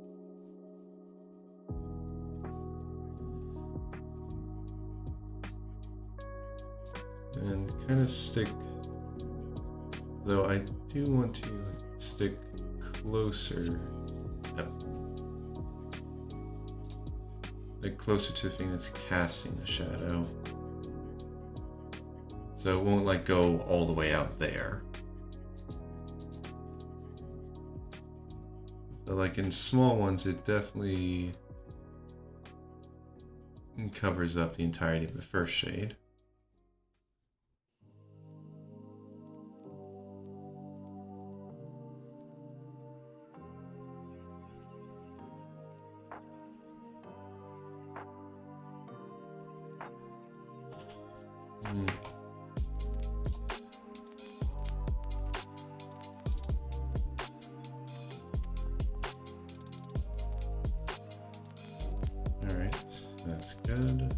And kind of stick, though I do want to stick closer, like closer to the thing that's casting the shadow. So it won't like go all the way out there. But like in small ones, it definitely covers up the entirety of the first shade. Alright, that's good.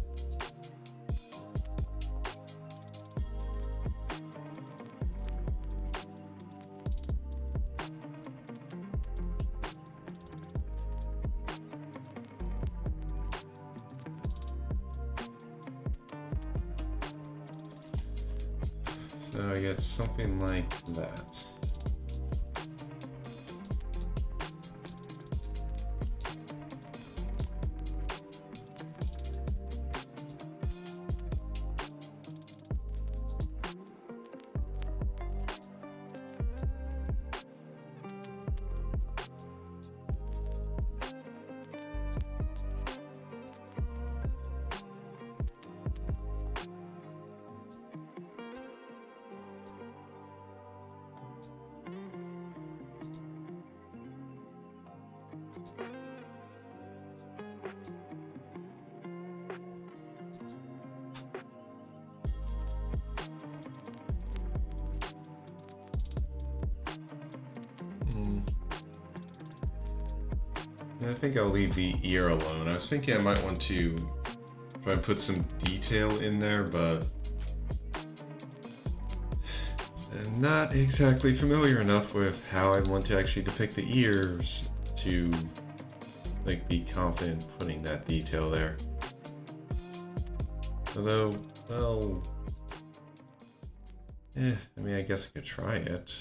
So I get something like that. I think I'll leave the ear alone. I was thinking I might want to try and put some detail in there, but I'm not exactly familiar enough with how I want to actually depict the ears to like be confident putting that detail there. Although, well, I mean, I guess I could try it.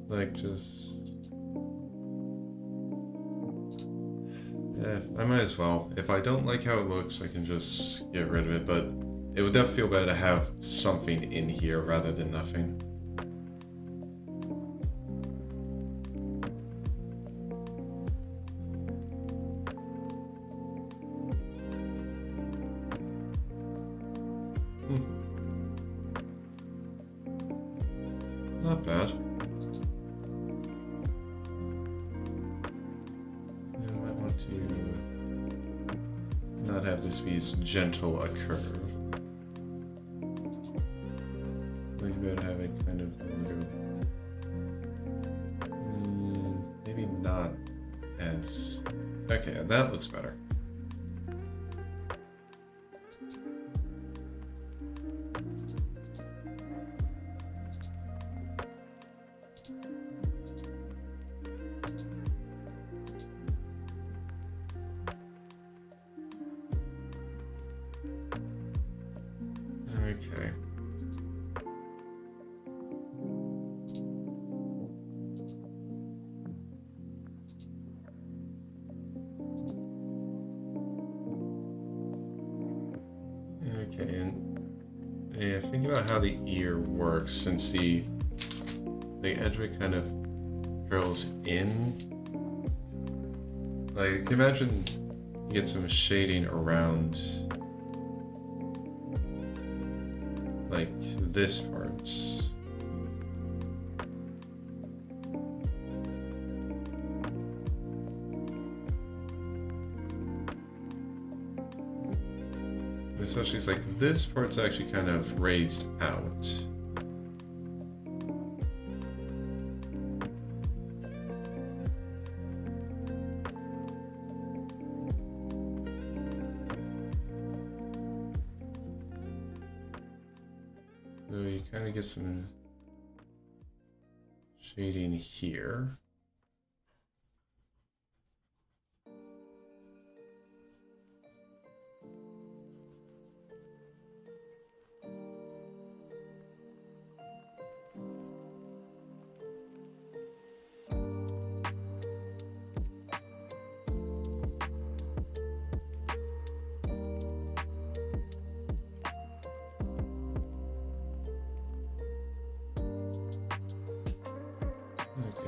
Like, just... I might as well. If I don't like how it looks, I can just get rid of it, but it would definitely feel better to have something in here rather than nothing. Not bad. I might want to not have this be as gentle a curve. We better have it kind of maybe not as... Okay, that looks better. Okay. Okay, and yeah, think about how the ear works, since the edge of it kind of curls in. Like, imagine you get some shading around like this part. Especially, it's like this part's actually kind of raised out. So you kind of get some shading here.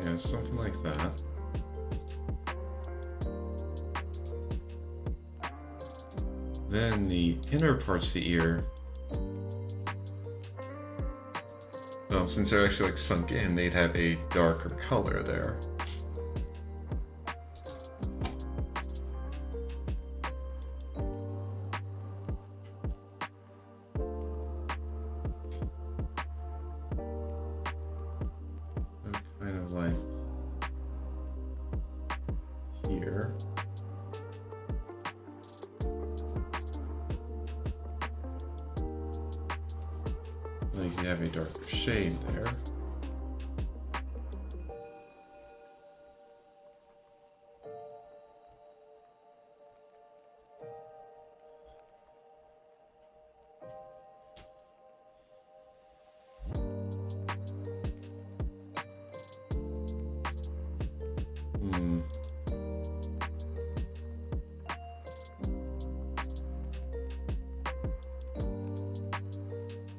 Yeah, something like that. Then the inner parts of the ear, since they're actually like sunk in, they'd have a darker color there. Kind of like here. Like you have a darker shade there.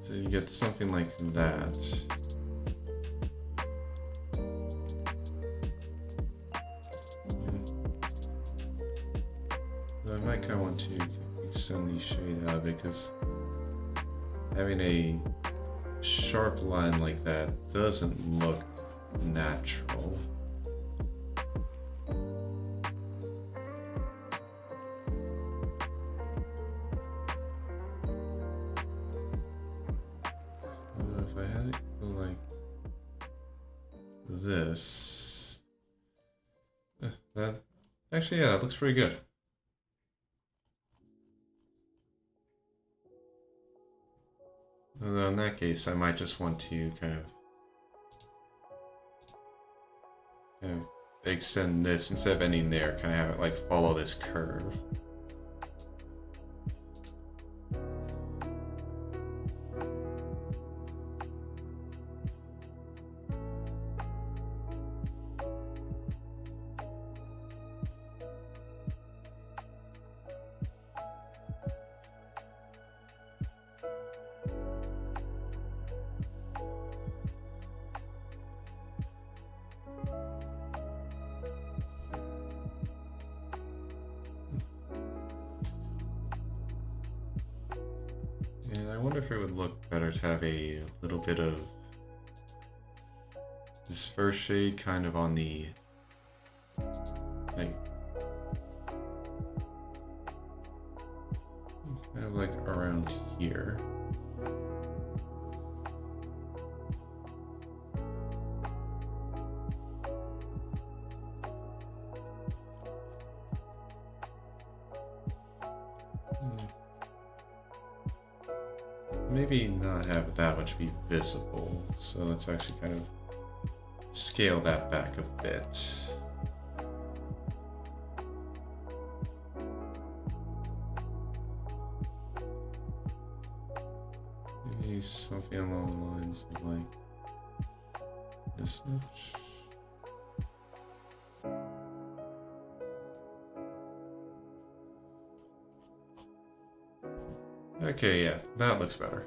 So you get something like that. So I might kind of want to extend the shade out because having a sharp line like that doesn't look natural. this. That actually, yeah, it looks pretty good. Although in that case, I might just want to kind of extend this instead of ending there, kind of have it like follow this curve. And I wonder if it would look better to have a little bit of this first shade kind of on the, like, kind of like around here. Maybe not have that much be visible, so let's actually kind of scale that back a bit. Maybe something along the lines of like this much. Okay, yeah, that looks better.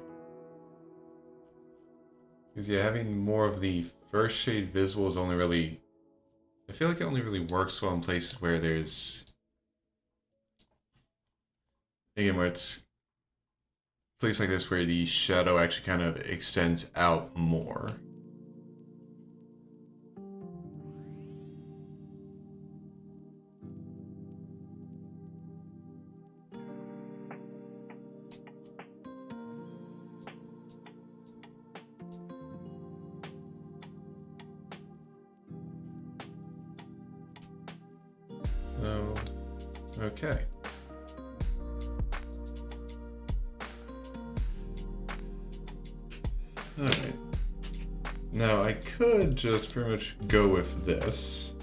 Because yeah, having more of the first shade visible is only really, I feel like it only really works well in places where there's, again, where it's a place like this where the shadow actually kind of extends out more. So, okay. Alright. Now I could just pretty much go with this,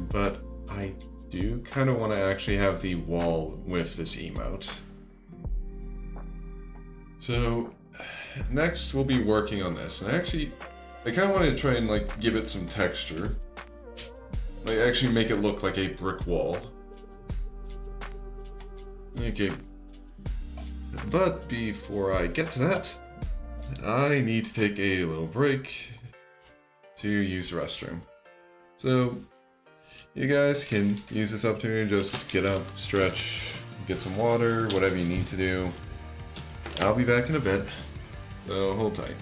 but I do kind of want to actually have the wall with this emote. So next we'll be working on this, and I kind of wanted to try and like give it some texture. Like actually make it look like a brick wall. Okay. But before I get to that, I need to take a little break to use the restroom. So you guys can use this opportunity to just get up, stretch, get some water, whatever you need to do. I'll be back in a bit, so hold tight.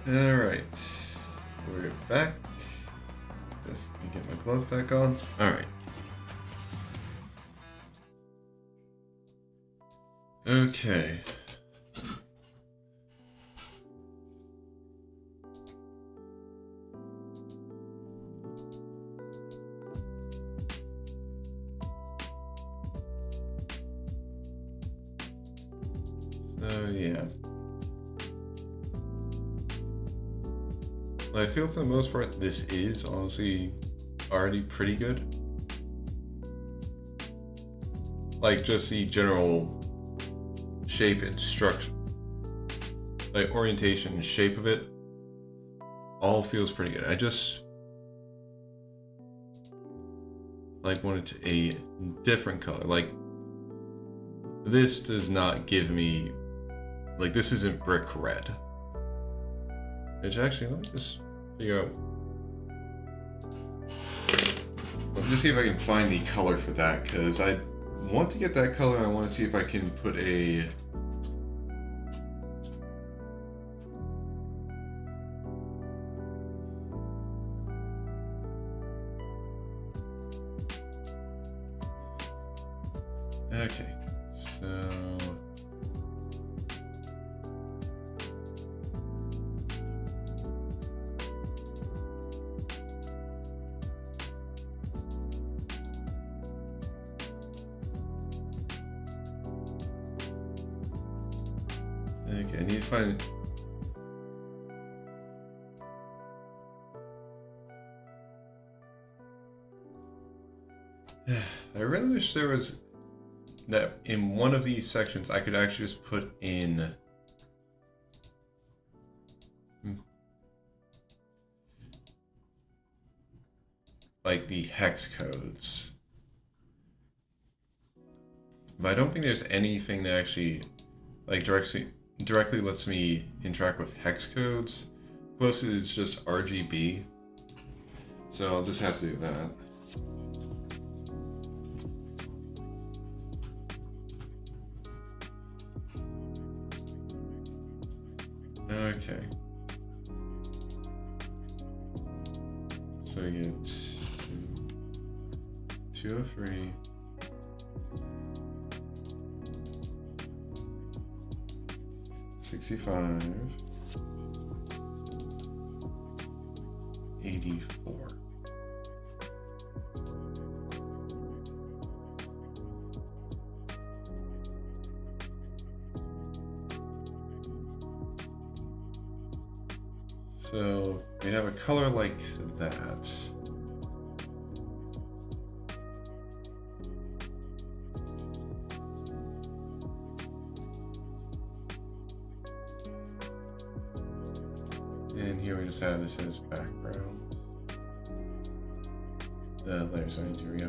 Alright. We're back. Just get my glove back on. Alright. Okay. So yeah. I feel for the most part this is honestly already pretty good. Like just the general shape and structure, like orientation and shape of it, all feels pretty good. I just like wanted a different color. Like this does not give me, like this isn't brick red. Which actually, let me just figure out. Let me just see if I can find the color for that, because I want to get that color. I want to see if I can put a okay, so okay, I need to find. I really wish there was that in one of these sections I could actually just put in like the hex codes. But I don't think there's anything that actually like directly lets me interact with hex codes. Closest is just RGB. So I'll just have to do that. Okay. So you get 203. 65. 84. So we have a color like that. And here we just have this as background. Layer settings, here we go.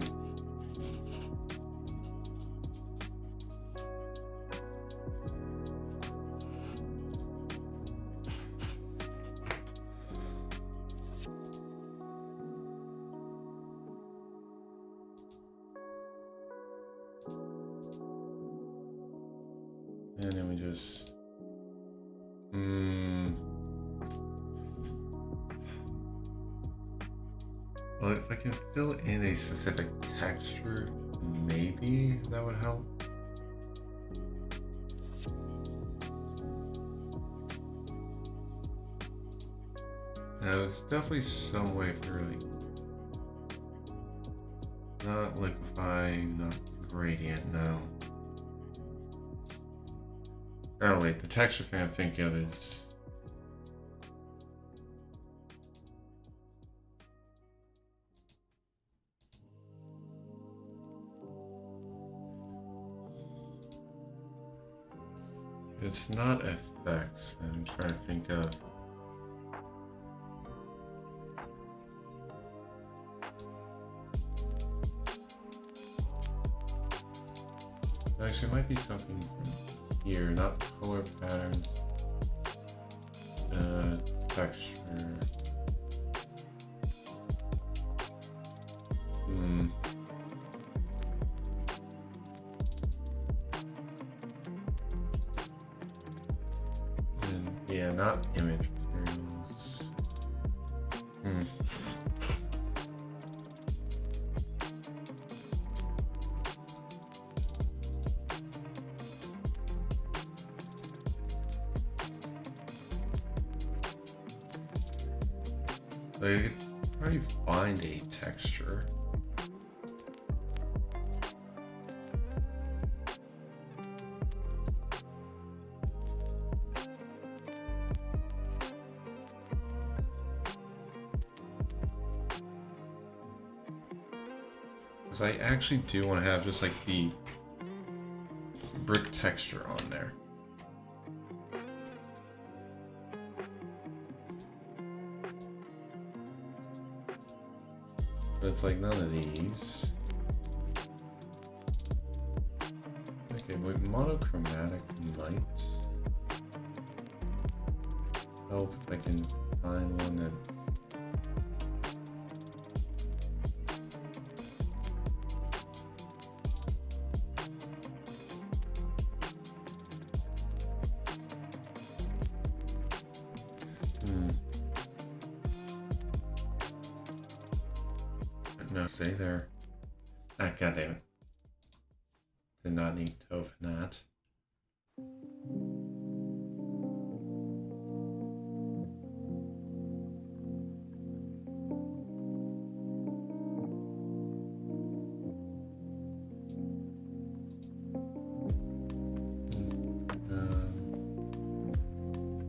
And then we just, well, if I can fill in a specific texture, maybe that would help. Now, there's definitely some way for like, not liquefying, not gradient, no. Oh wait, the texture thing I'm thinking of is it's not effects that I'm trying to think of. Actually, it might be something from here, not color patterns, texture. And yeah, not image material. So you could probably find a texture. Because I actually do want to have just like the brick texture on there. But it's like none of these. Okay, wait, monochromatic might help if I can find one that. No, stay there. Ah, goddammit. Did not need to open that.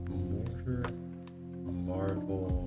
Mortar, marble.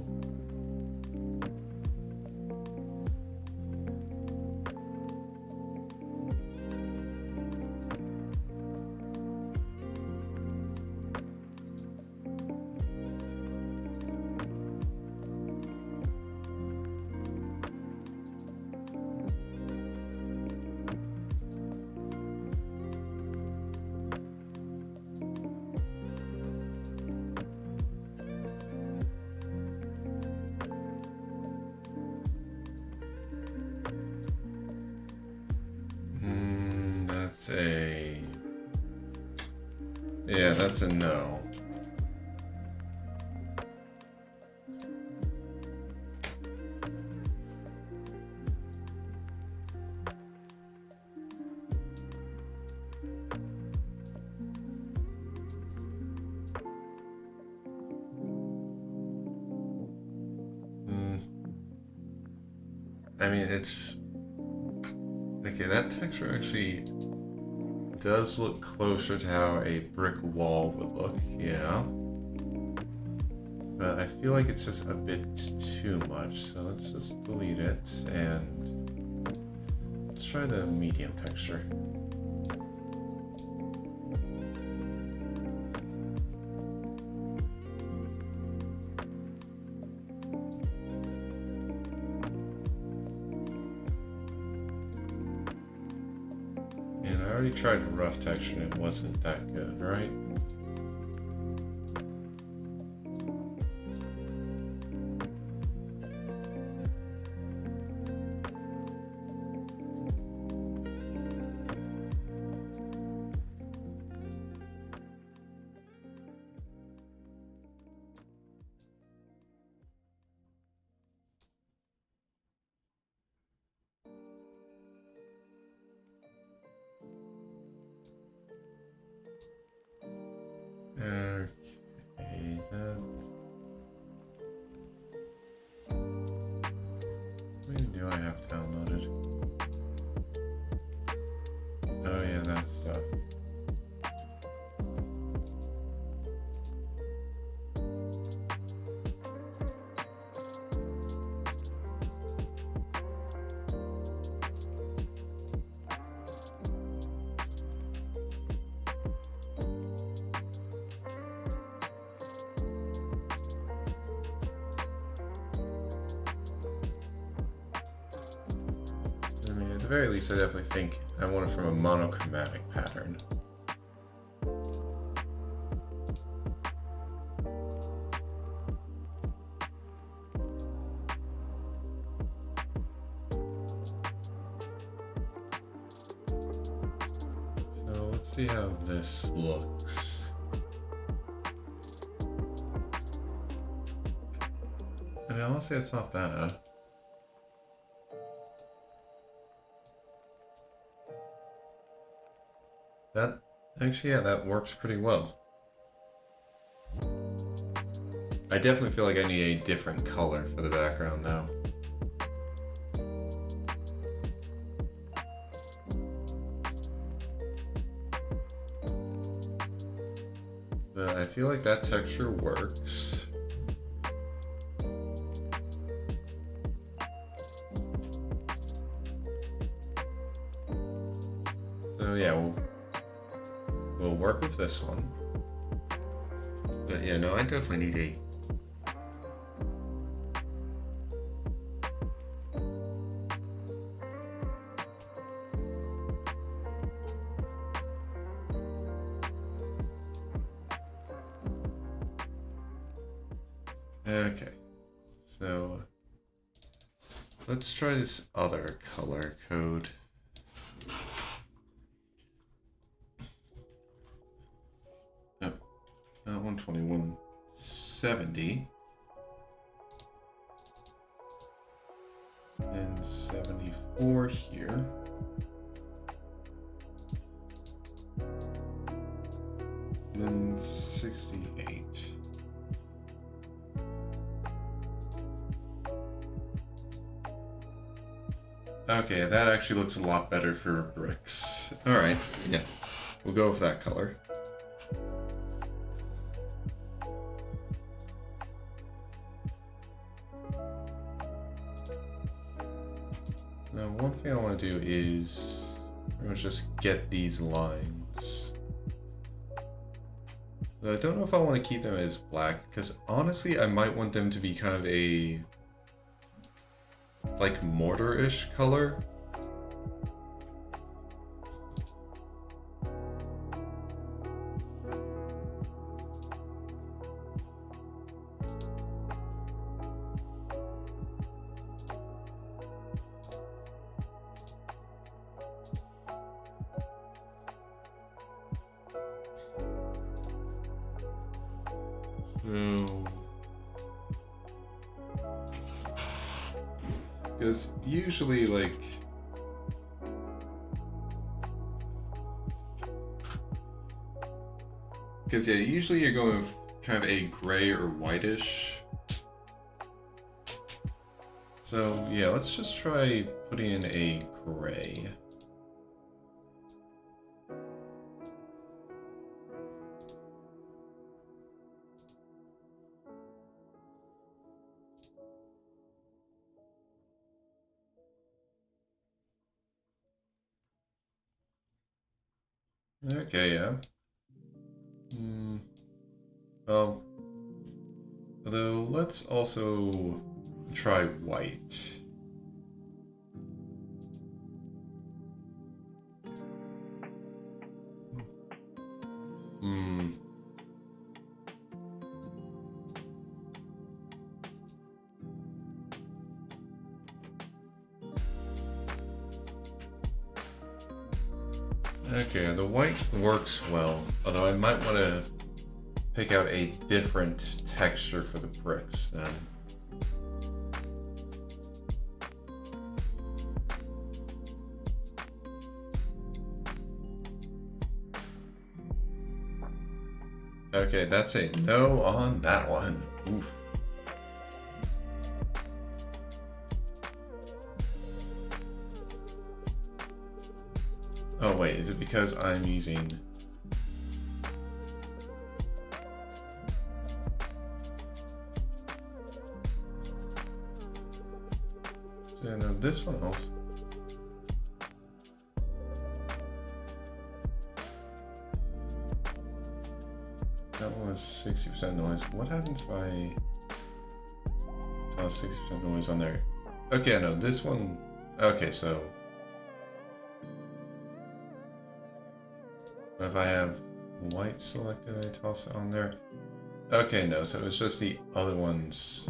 Yeah, that's a no. I mean, it's okay. That texture actually does look closer to how a brick wall would look, yeah. But I feel like it's just a bit too much, so let's just delete it and let's try the medium texture. And I already tried rough texture and it wasn't that good, right? Okay, what do I have downloaded? Oh yeah, that stuff. I mean, at the very least, I definitely think I want it from a monochromatic pattern. So let's see how this looks. I mean, honestly, it's not bad. That, actually, yeah, that works pretty well. I definitely feel like I need a different color for the background, though. But I feel like that texture works. So yeah, we'll work with this one. But yeah, no, I definitely need a... Okay, so let's try this other color code. Yep, 12170 and 74 here. And 68. Okay, that actually looks a lot better for bricks. Alright, yeah. We'll go with that color. Now, one thing I want to do is pretty much just get these lines. I don't know if I want to keep them as black, because honestly, I might want them to be kind of a like mortar-ish color. Because usually, like, because yeah, usually you're going with kind of a gray or whitish. So yeah, let's just try putting in a gray. Okay, yeah. Well, although let's also try white. Hmm. Okay, the white works well, although I might want to pick out a different texture for the bricks then. Okay, that's a no on that one. Oof. Oh wait, is it because I'm using... So no, this one also... That was 60% noise. What happens if I... Oh, 60% noise on there. Okay, no, this one... Okay, so... If I have white selected, I toss it on there. Okay, no, so it's just the other ones.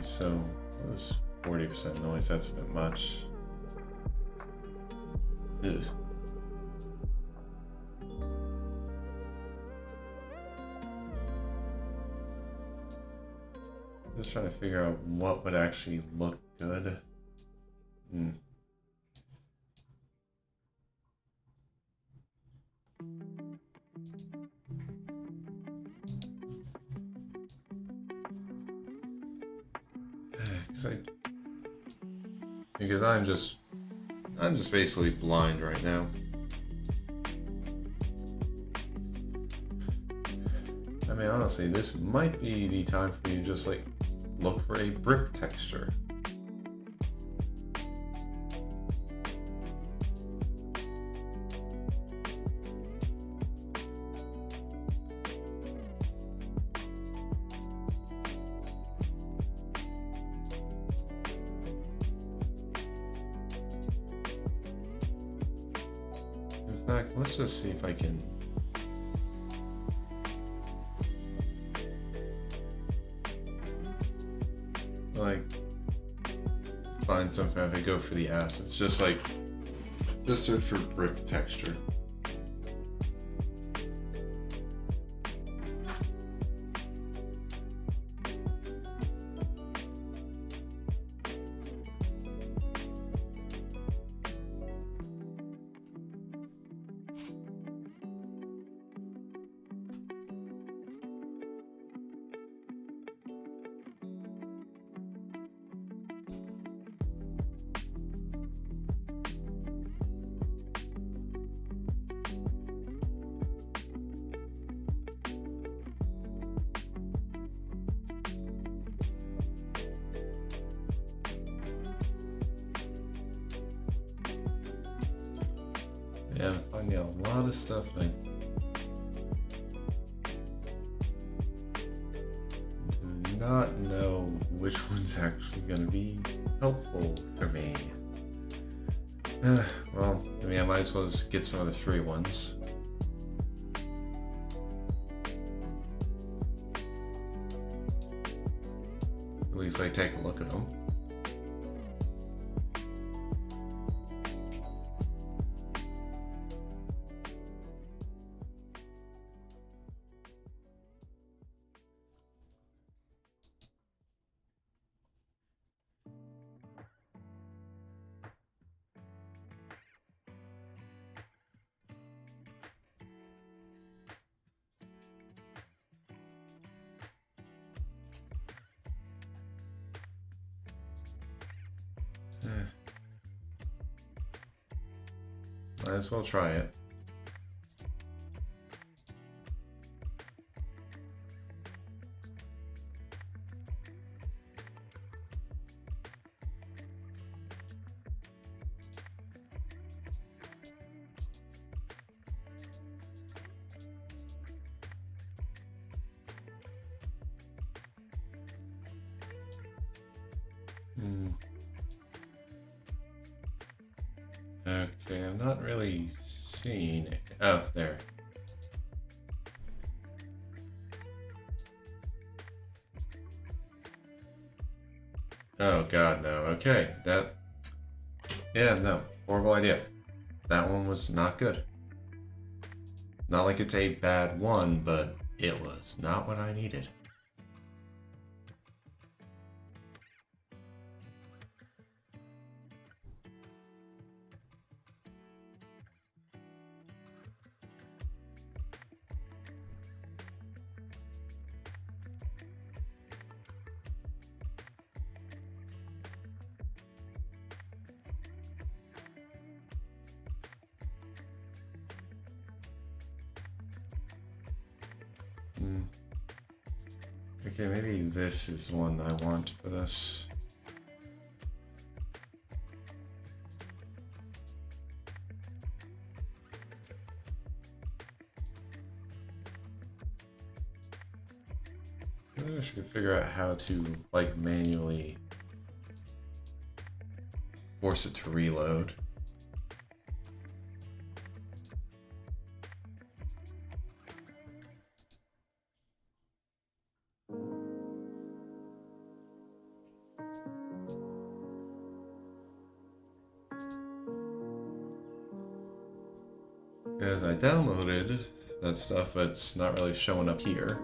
So that was 40% noise. That's a bit much. Ugh. Just trying to figure out what would actually look good. Because I'm just basically blind right now. I mean, honestly, this might be the time for you to just like look for a brick texture. In fact, let's just see if I can. Like, find something if I go for the assets. Just search for brick texture. Yeah, I'm finding a lot of stuff and I do not know which one's actually going to be helpful for me. Well, I mean, I might as well just get some of the free ones. At least I take a look at them. Might as well try it. Okay, I'm not really seeing it. Oh, there. Oh god, no. Okay, yeah, no. Horrible idea. That one was not good. Not like it's a bad one, but it was not what I needed. Okay, maybe this is the one I want for this. I should figure out how to, like, manually force it to reload. Because I downloaded that stuff, but it's not really showing up here.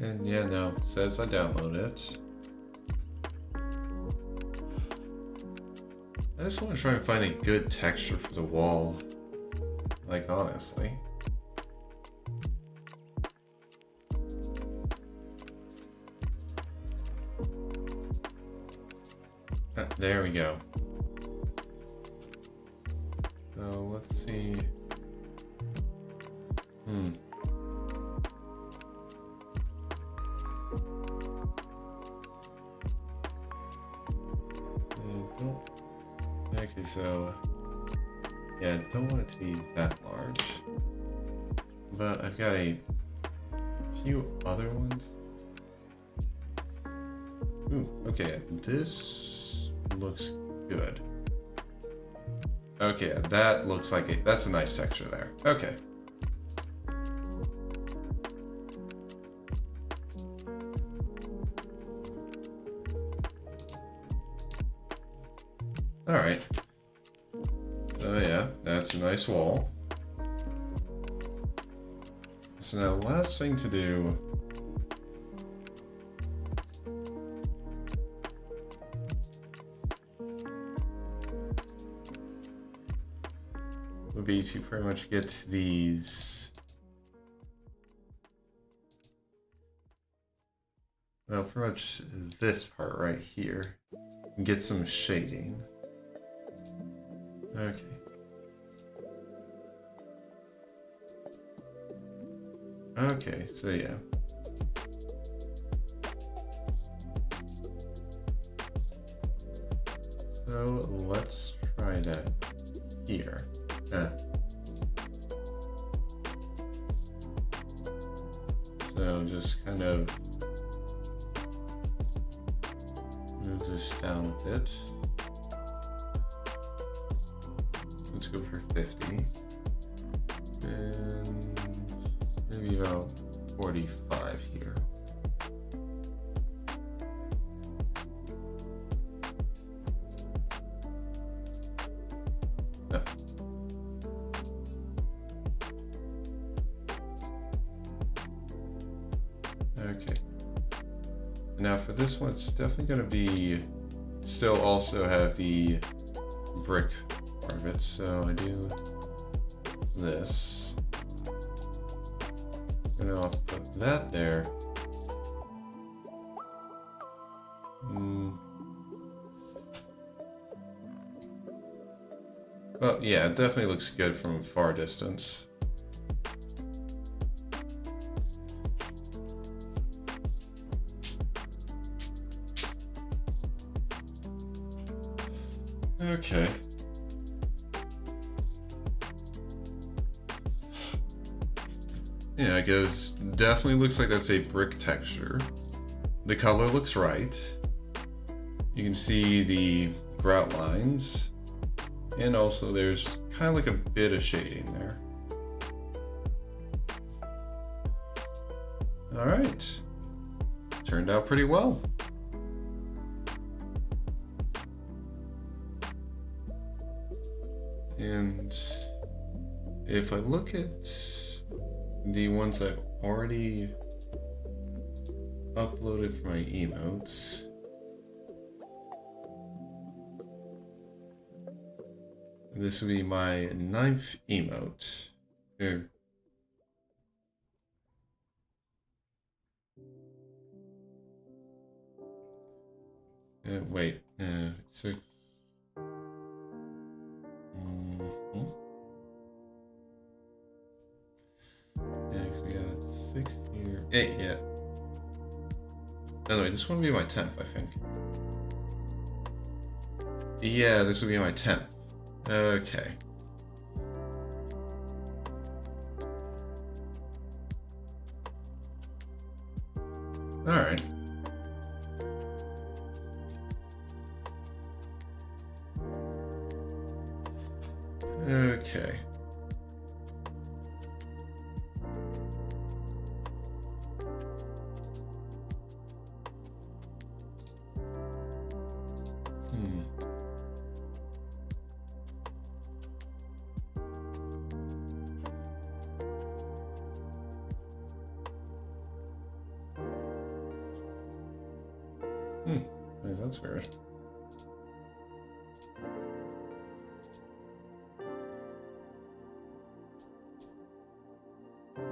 And yeah, no, it says I downloaded it. I just want to try and find a good texture for the wall. Like, honestly. There we go. So let's see. Okay, so yeah, I don't want it to be that large, but I've got a few other ones. Ooh, okay, this looks good. Okay, that looks like that's a nice texture there. Okay. All right. So yeah, that's a nice wall. So now last thing to do would be to pretty much get these, well, pretty much this part right here, and get some shading. Okay. Okay, so yeah. So let's try that here. So just kind of move this down a bit. Let's go for 50. And maybe about 45 here. No. Okay. Now for this one, it's definitely going to be still also have the brick part of it. So I do this. I'm gonna put that there. Well, yeah, it definitely looks good from a far distance. Okay. Yeah, it goes, definitely looks like that's a brick texture. The color looks right. You can see the grout lines. And also there's kind of like a bit of shading there. All right. Turned out pretty well. And if I look at the ones I've already uploaded for my emotes, this would be my 9th emote. Here. Wait, 6. Yeah, we got 6 here. 8, yeah. Anyway, this one would be my 10th, I think. Yeah, this would be my 10th. Okay. Alright. Okay. Hey, that's weird.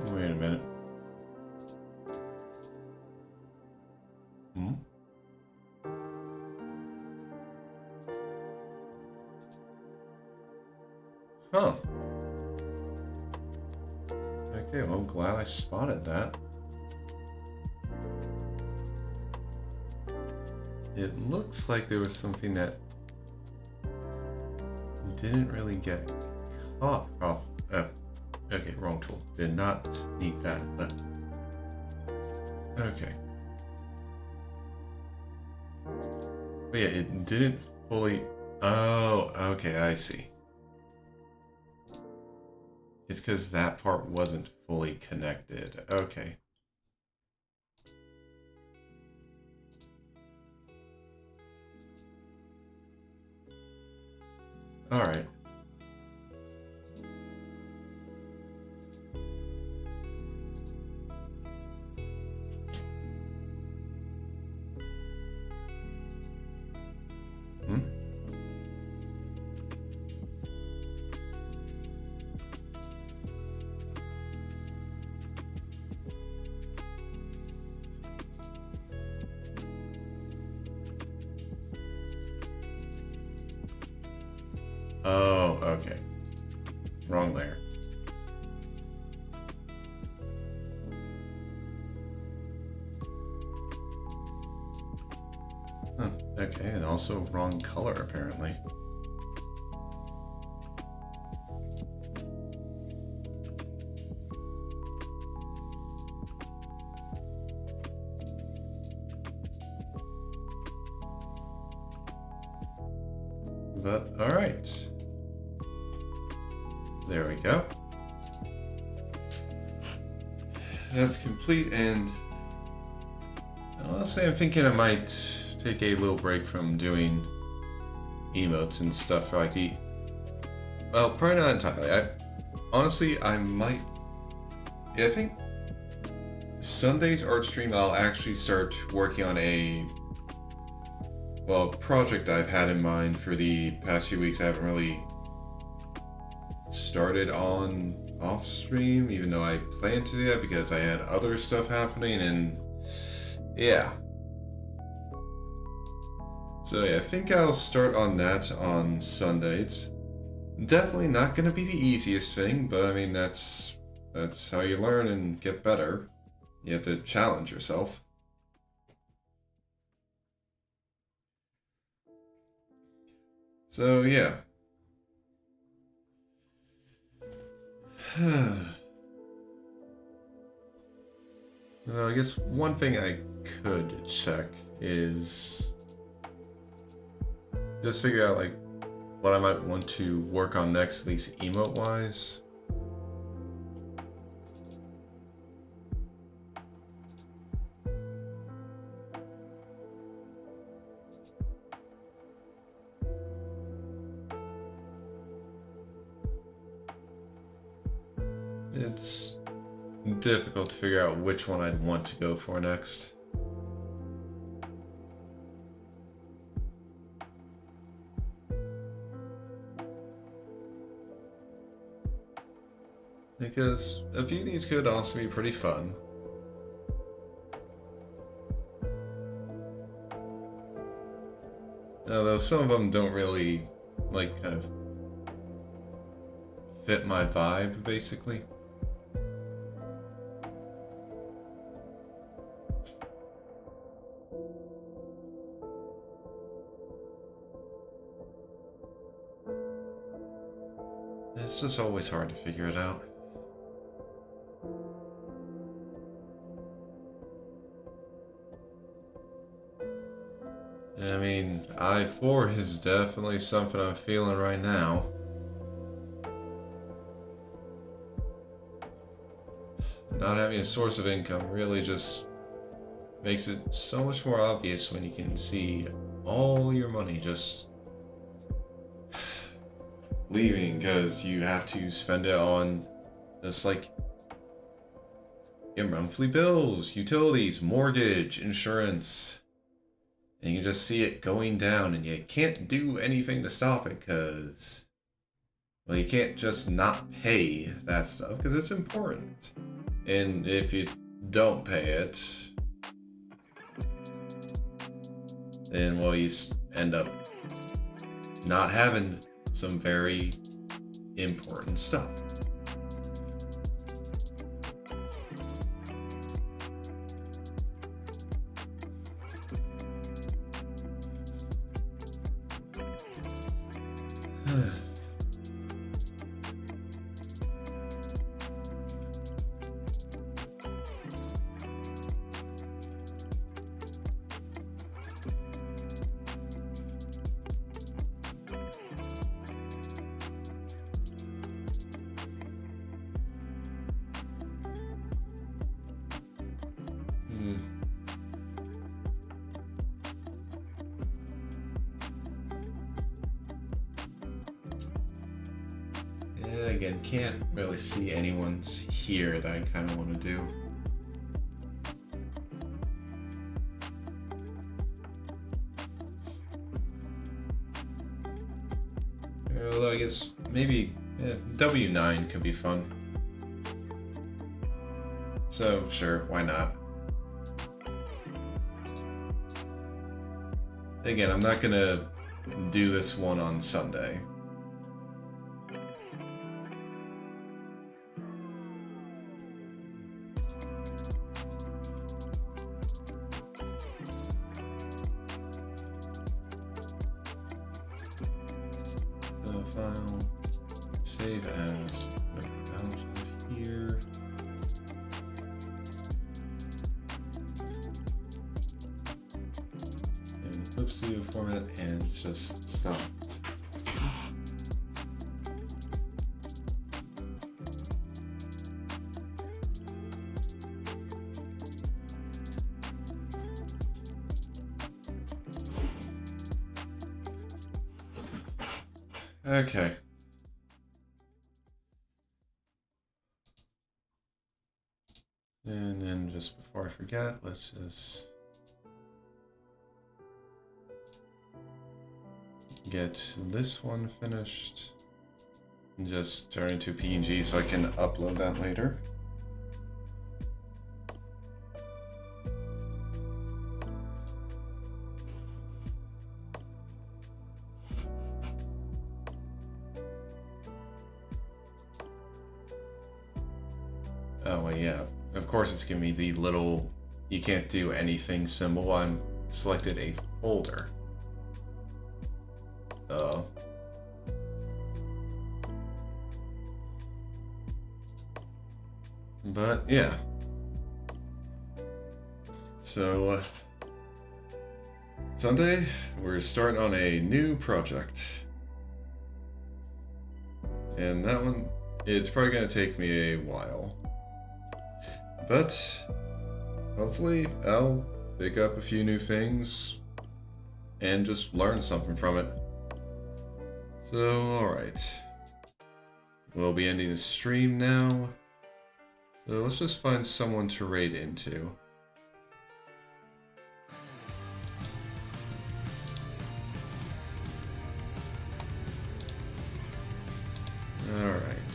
Wait a minute. Huh. Okay, well, I'm glad I spotted that. It looks like there was something that didn't really get caught. Oh, okay, wrong tool. Did not need that, but okay. But yeah, it didn't fully. Oh, okay, I see. It's because that part wasn't fully connected. Okay. All right. Hmm? Oh, okay. Wrong layer. Huh. Okay, and also wrong color, apparently. But, alright. There we go. That's complete, and honestly, I'm thinking I might take a little break from doing emotes and stuff for like the. Well, probably not entirely. Honestly, I might. Yeah, I think Sunday's art stream, I'll actually start working on a project I've had in mind for the past few weeks. I haven't really started on off stream, even though I planned to do that because I had other stuff happening, and yeah. So yeah, I think I'll start on that on Sunday. It's definitely not going to be the easiest thing, but I mean that's how you learn and get better. You have to challenge yourself. So yeah. Well, I guess one thing I could check is just figure out like what I might want to work on next, at least emote wise. It's difficult to figure out which one I'd want to go for next. Because a few of these could also be pretty fun. Although some of them don't really, like, kind of fit my vibe, basically. It's just always hard to figure it out. I-4 is definitely something I'm feeling right now. Not having a source of income really just makes it so much more obvious when you can see all your money just leaving because you have to spend it on just like your monthly bills, utilities, mortgage, insurance. And you can just see it going down and you can't do anything to stop it because, well, you can't just not pay that stuff because it's important. And if you don't pay it, then, well, you end up not having some very important stuff. Yeah, again, can't really see anyone's here that I kind of want to do. Although I guess maybe W9 could be fun. So sure, why not? Again, I'm not gonna do this one on Sunday. So file, save as, out of here. Clip Studio format and just stop. Okay. And then just before I forget, let's just get this one finished and just turn into PNG so I can upload that later. Oh, well, yeah. Of course it's giving me the little you can't do anything symbol. I'm selected a folder. But yeah. So Sunday, we're starting on a new project. And that one, it's probably going to take me a while. But hopefully I'll pick up a few new things and just learn something from it. So, alright. We'll be ending the stream now. So let's just find someone to raid into. Alright.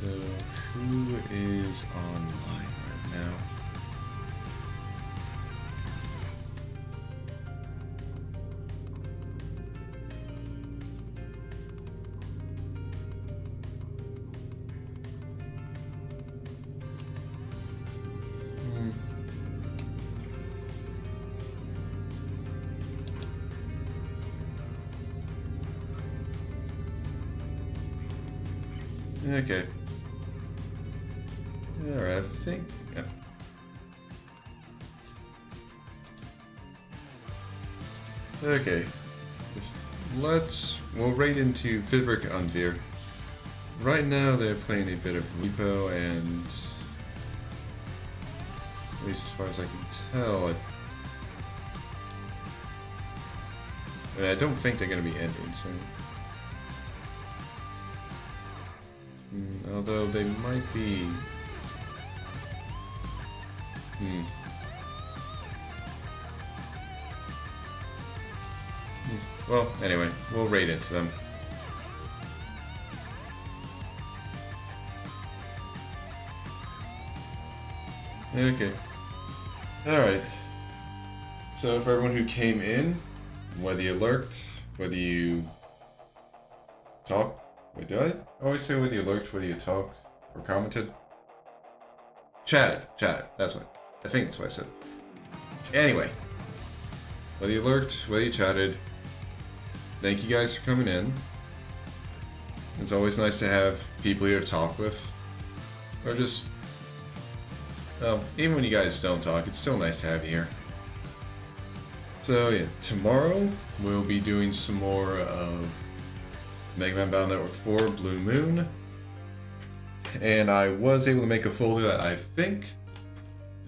So, who is online right now? Okay. Alright, I think... Yeah. Okay. We'll raid into Vivek Unveer. Right now they're playing a bit of Repo, and at least as far as I can tell, I don't think they're going to be ending soon. Although they might be... Well, anyway, we'll raid into them. Okay. Alright. So for everyone who came in, whether you lurked, whether you talked... Wait, did I always say whether you lurked, whether you talked, or commented? Chatted, that's what. I think that's what I said. Anyway. Whether you lurked, whether you chatted, thank you guys for coming in. It's always nice to have people here to talk with. Or just... Well, even when you guys don't talk, it's still nice to have you here. So yeah, tomorrow we'll be doing some more of Mega Man Battle Network 4 Blue Moon. And I was able to make a folder that I think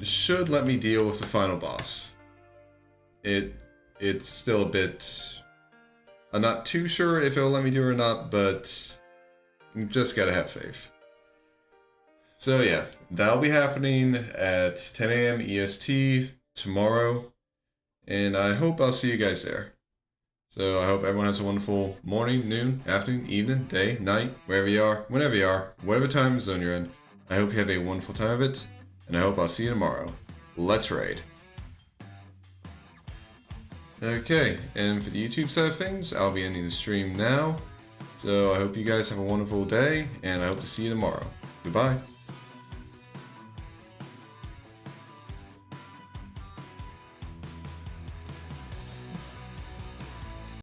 should let me deal with the final boss. It's still a bit... I'm not too sure if it'll let me do it or not, but you just gotta have faith. So yeah, that'll be happening at 10 a.m. EST tomorrow, and I hope I'll see you guys there. So I hope everyone has a wonderful morning, noon, afternoon, evening, day, night, wherever you are, whenever you are, whatever time zone you're in. I hope you have a wonderful time of it, and I hope I'll see you tomorrow. Let's raid. Okay, and for the YouTube side of things, I'll be ending the stream now. So I hope you guys have a wonderful day, and I hope to see you tomorrow. Goodbye.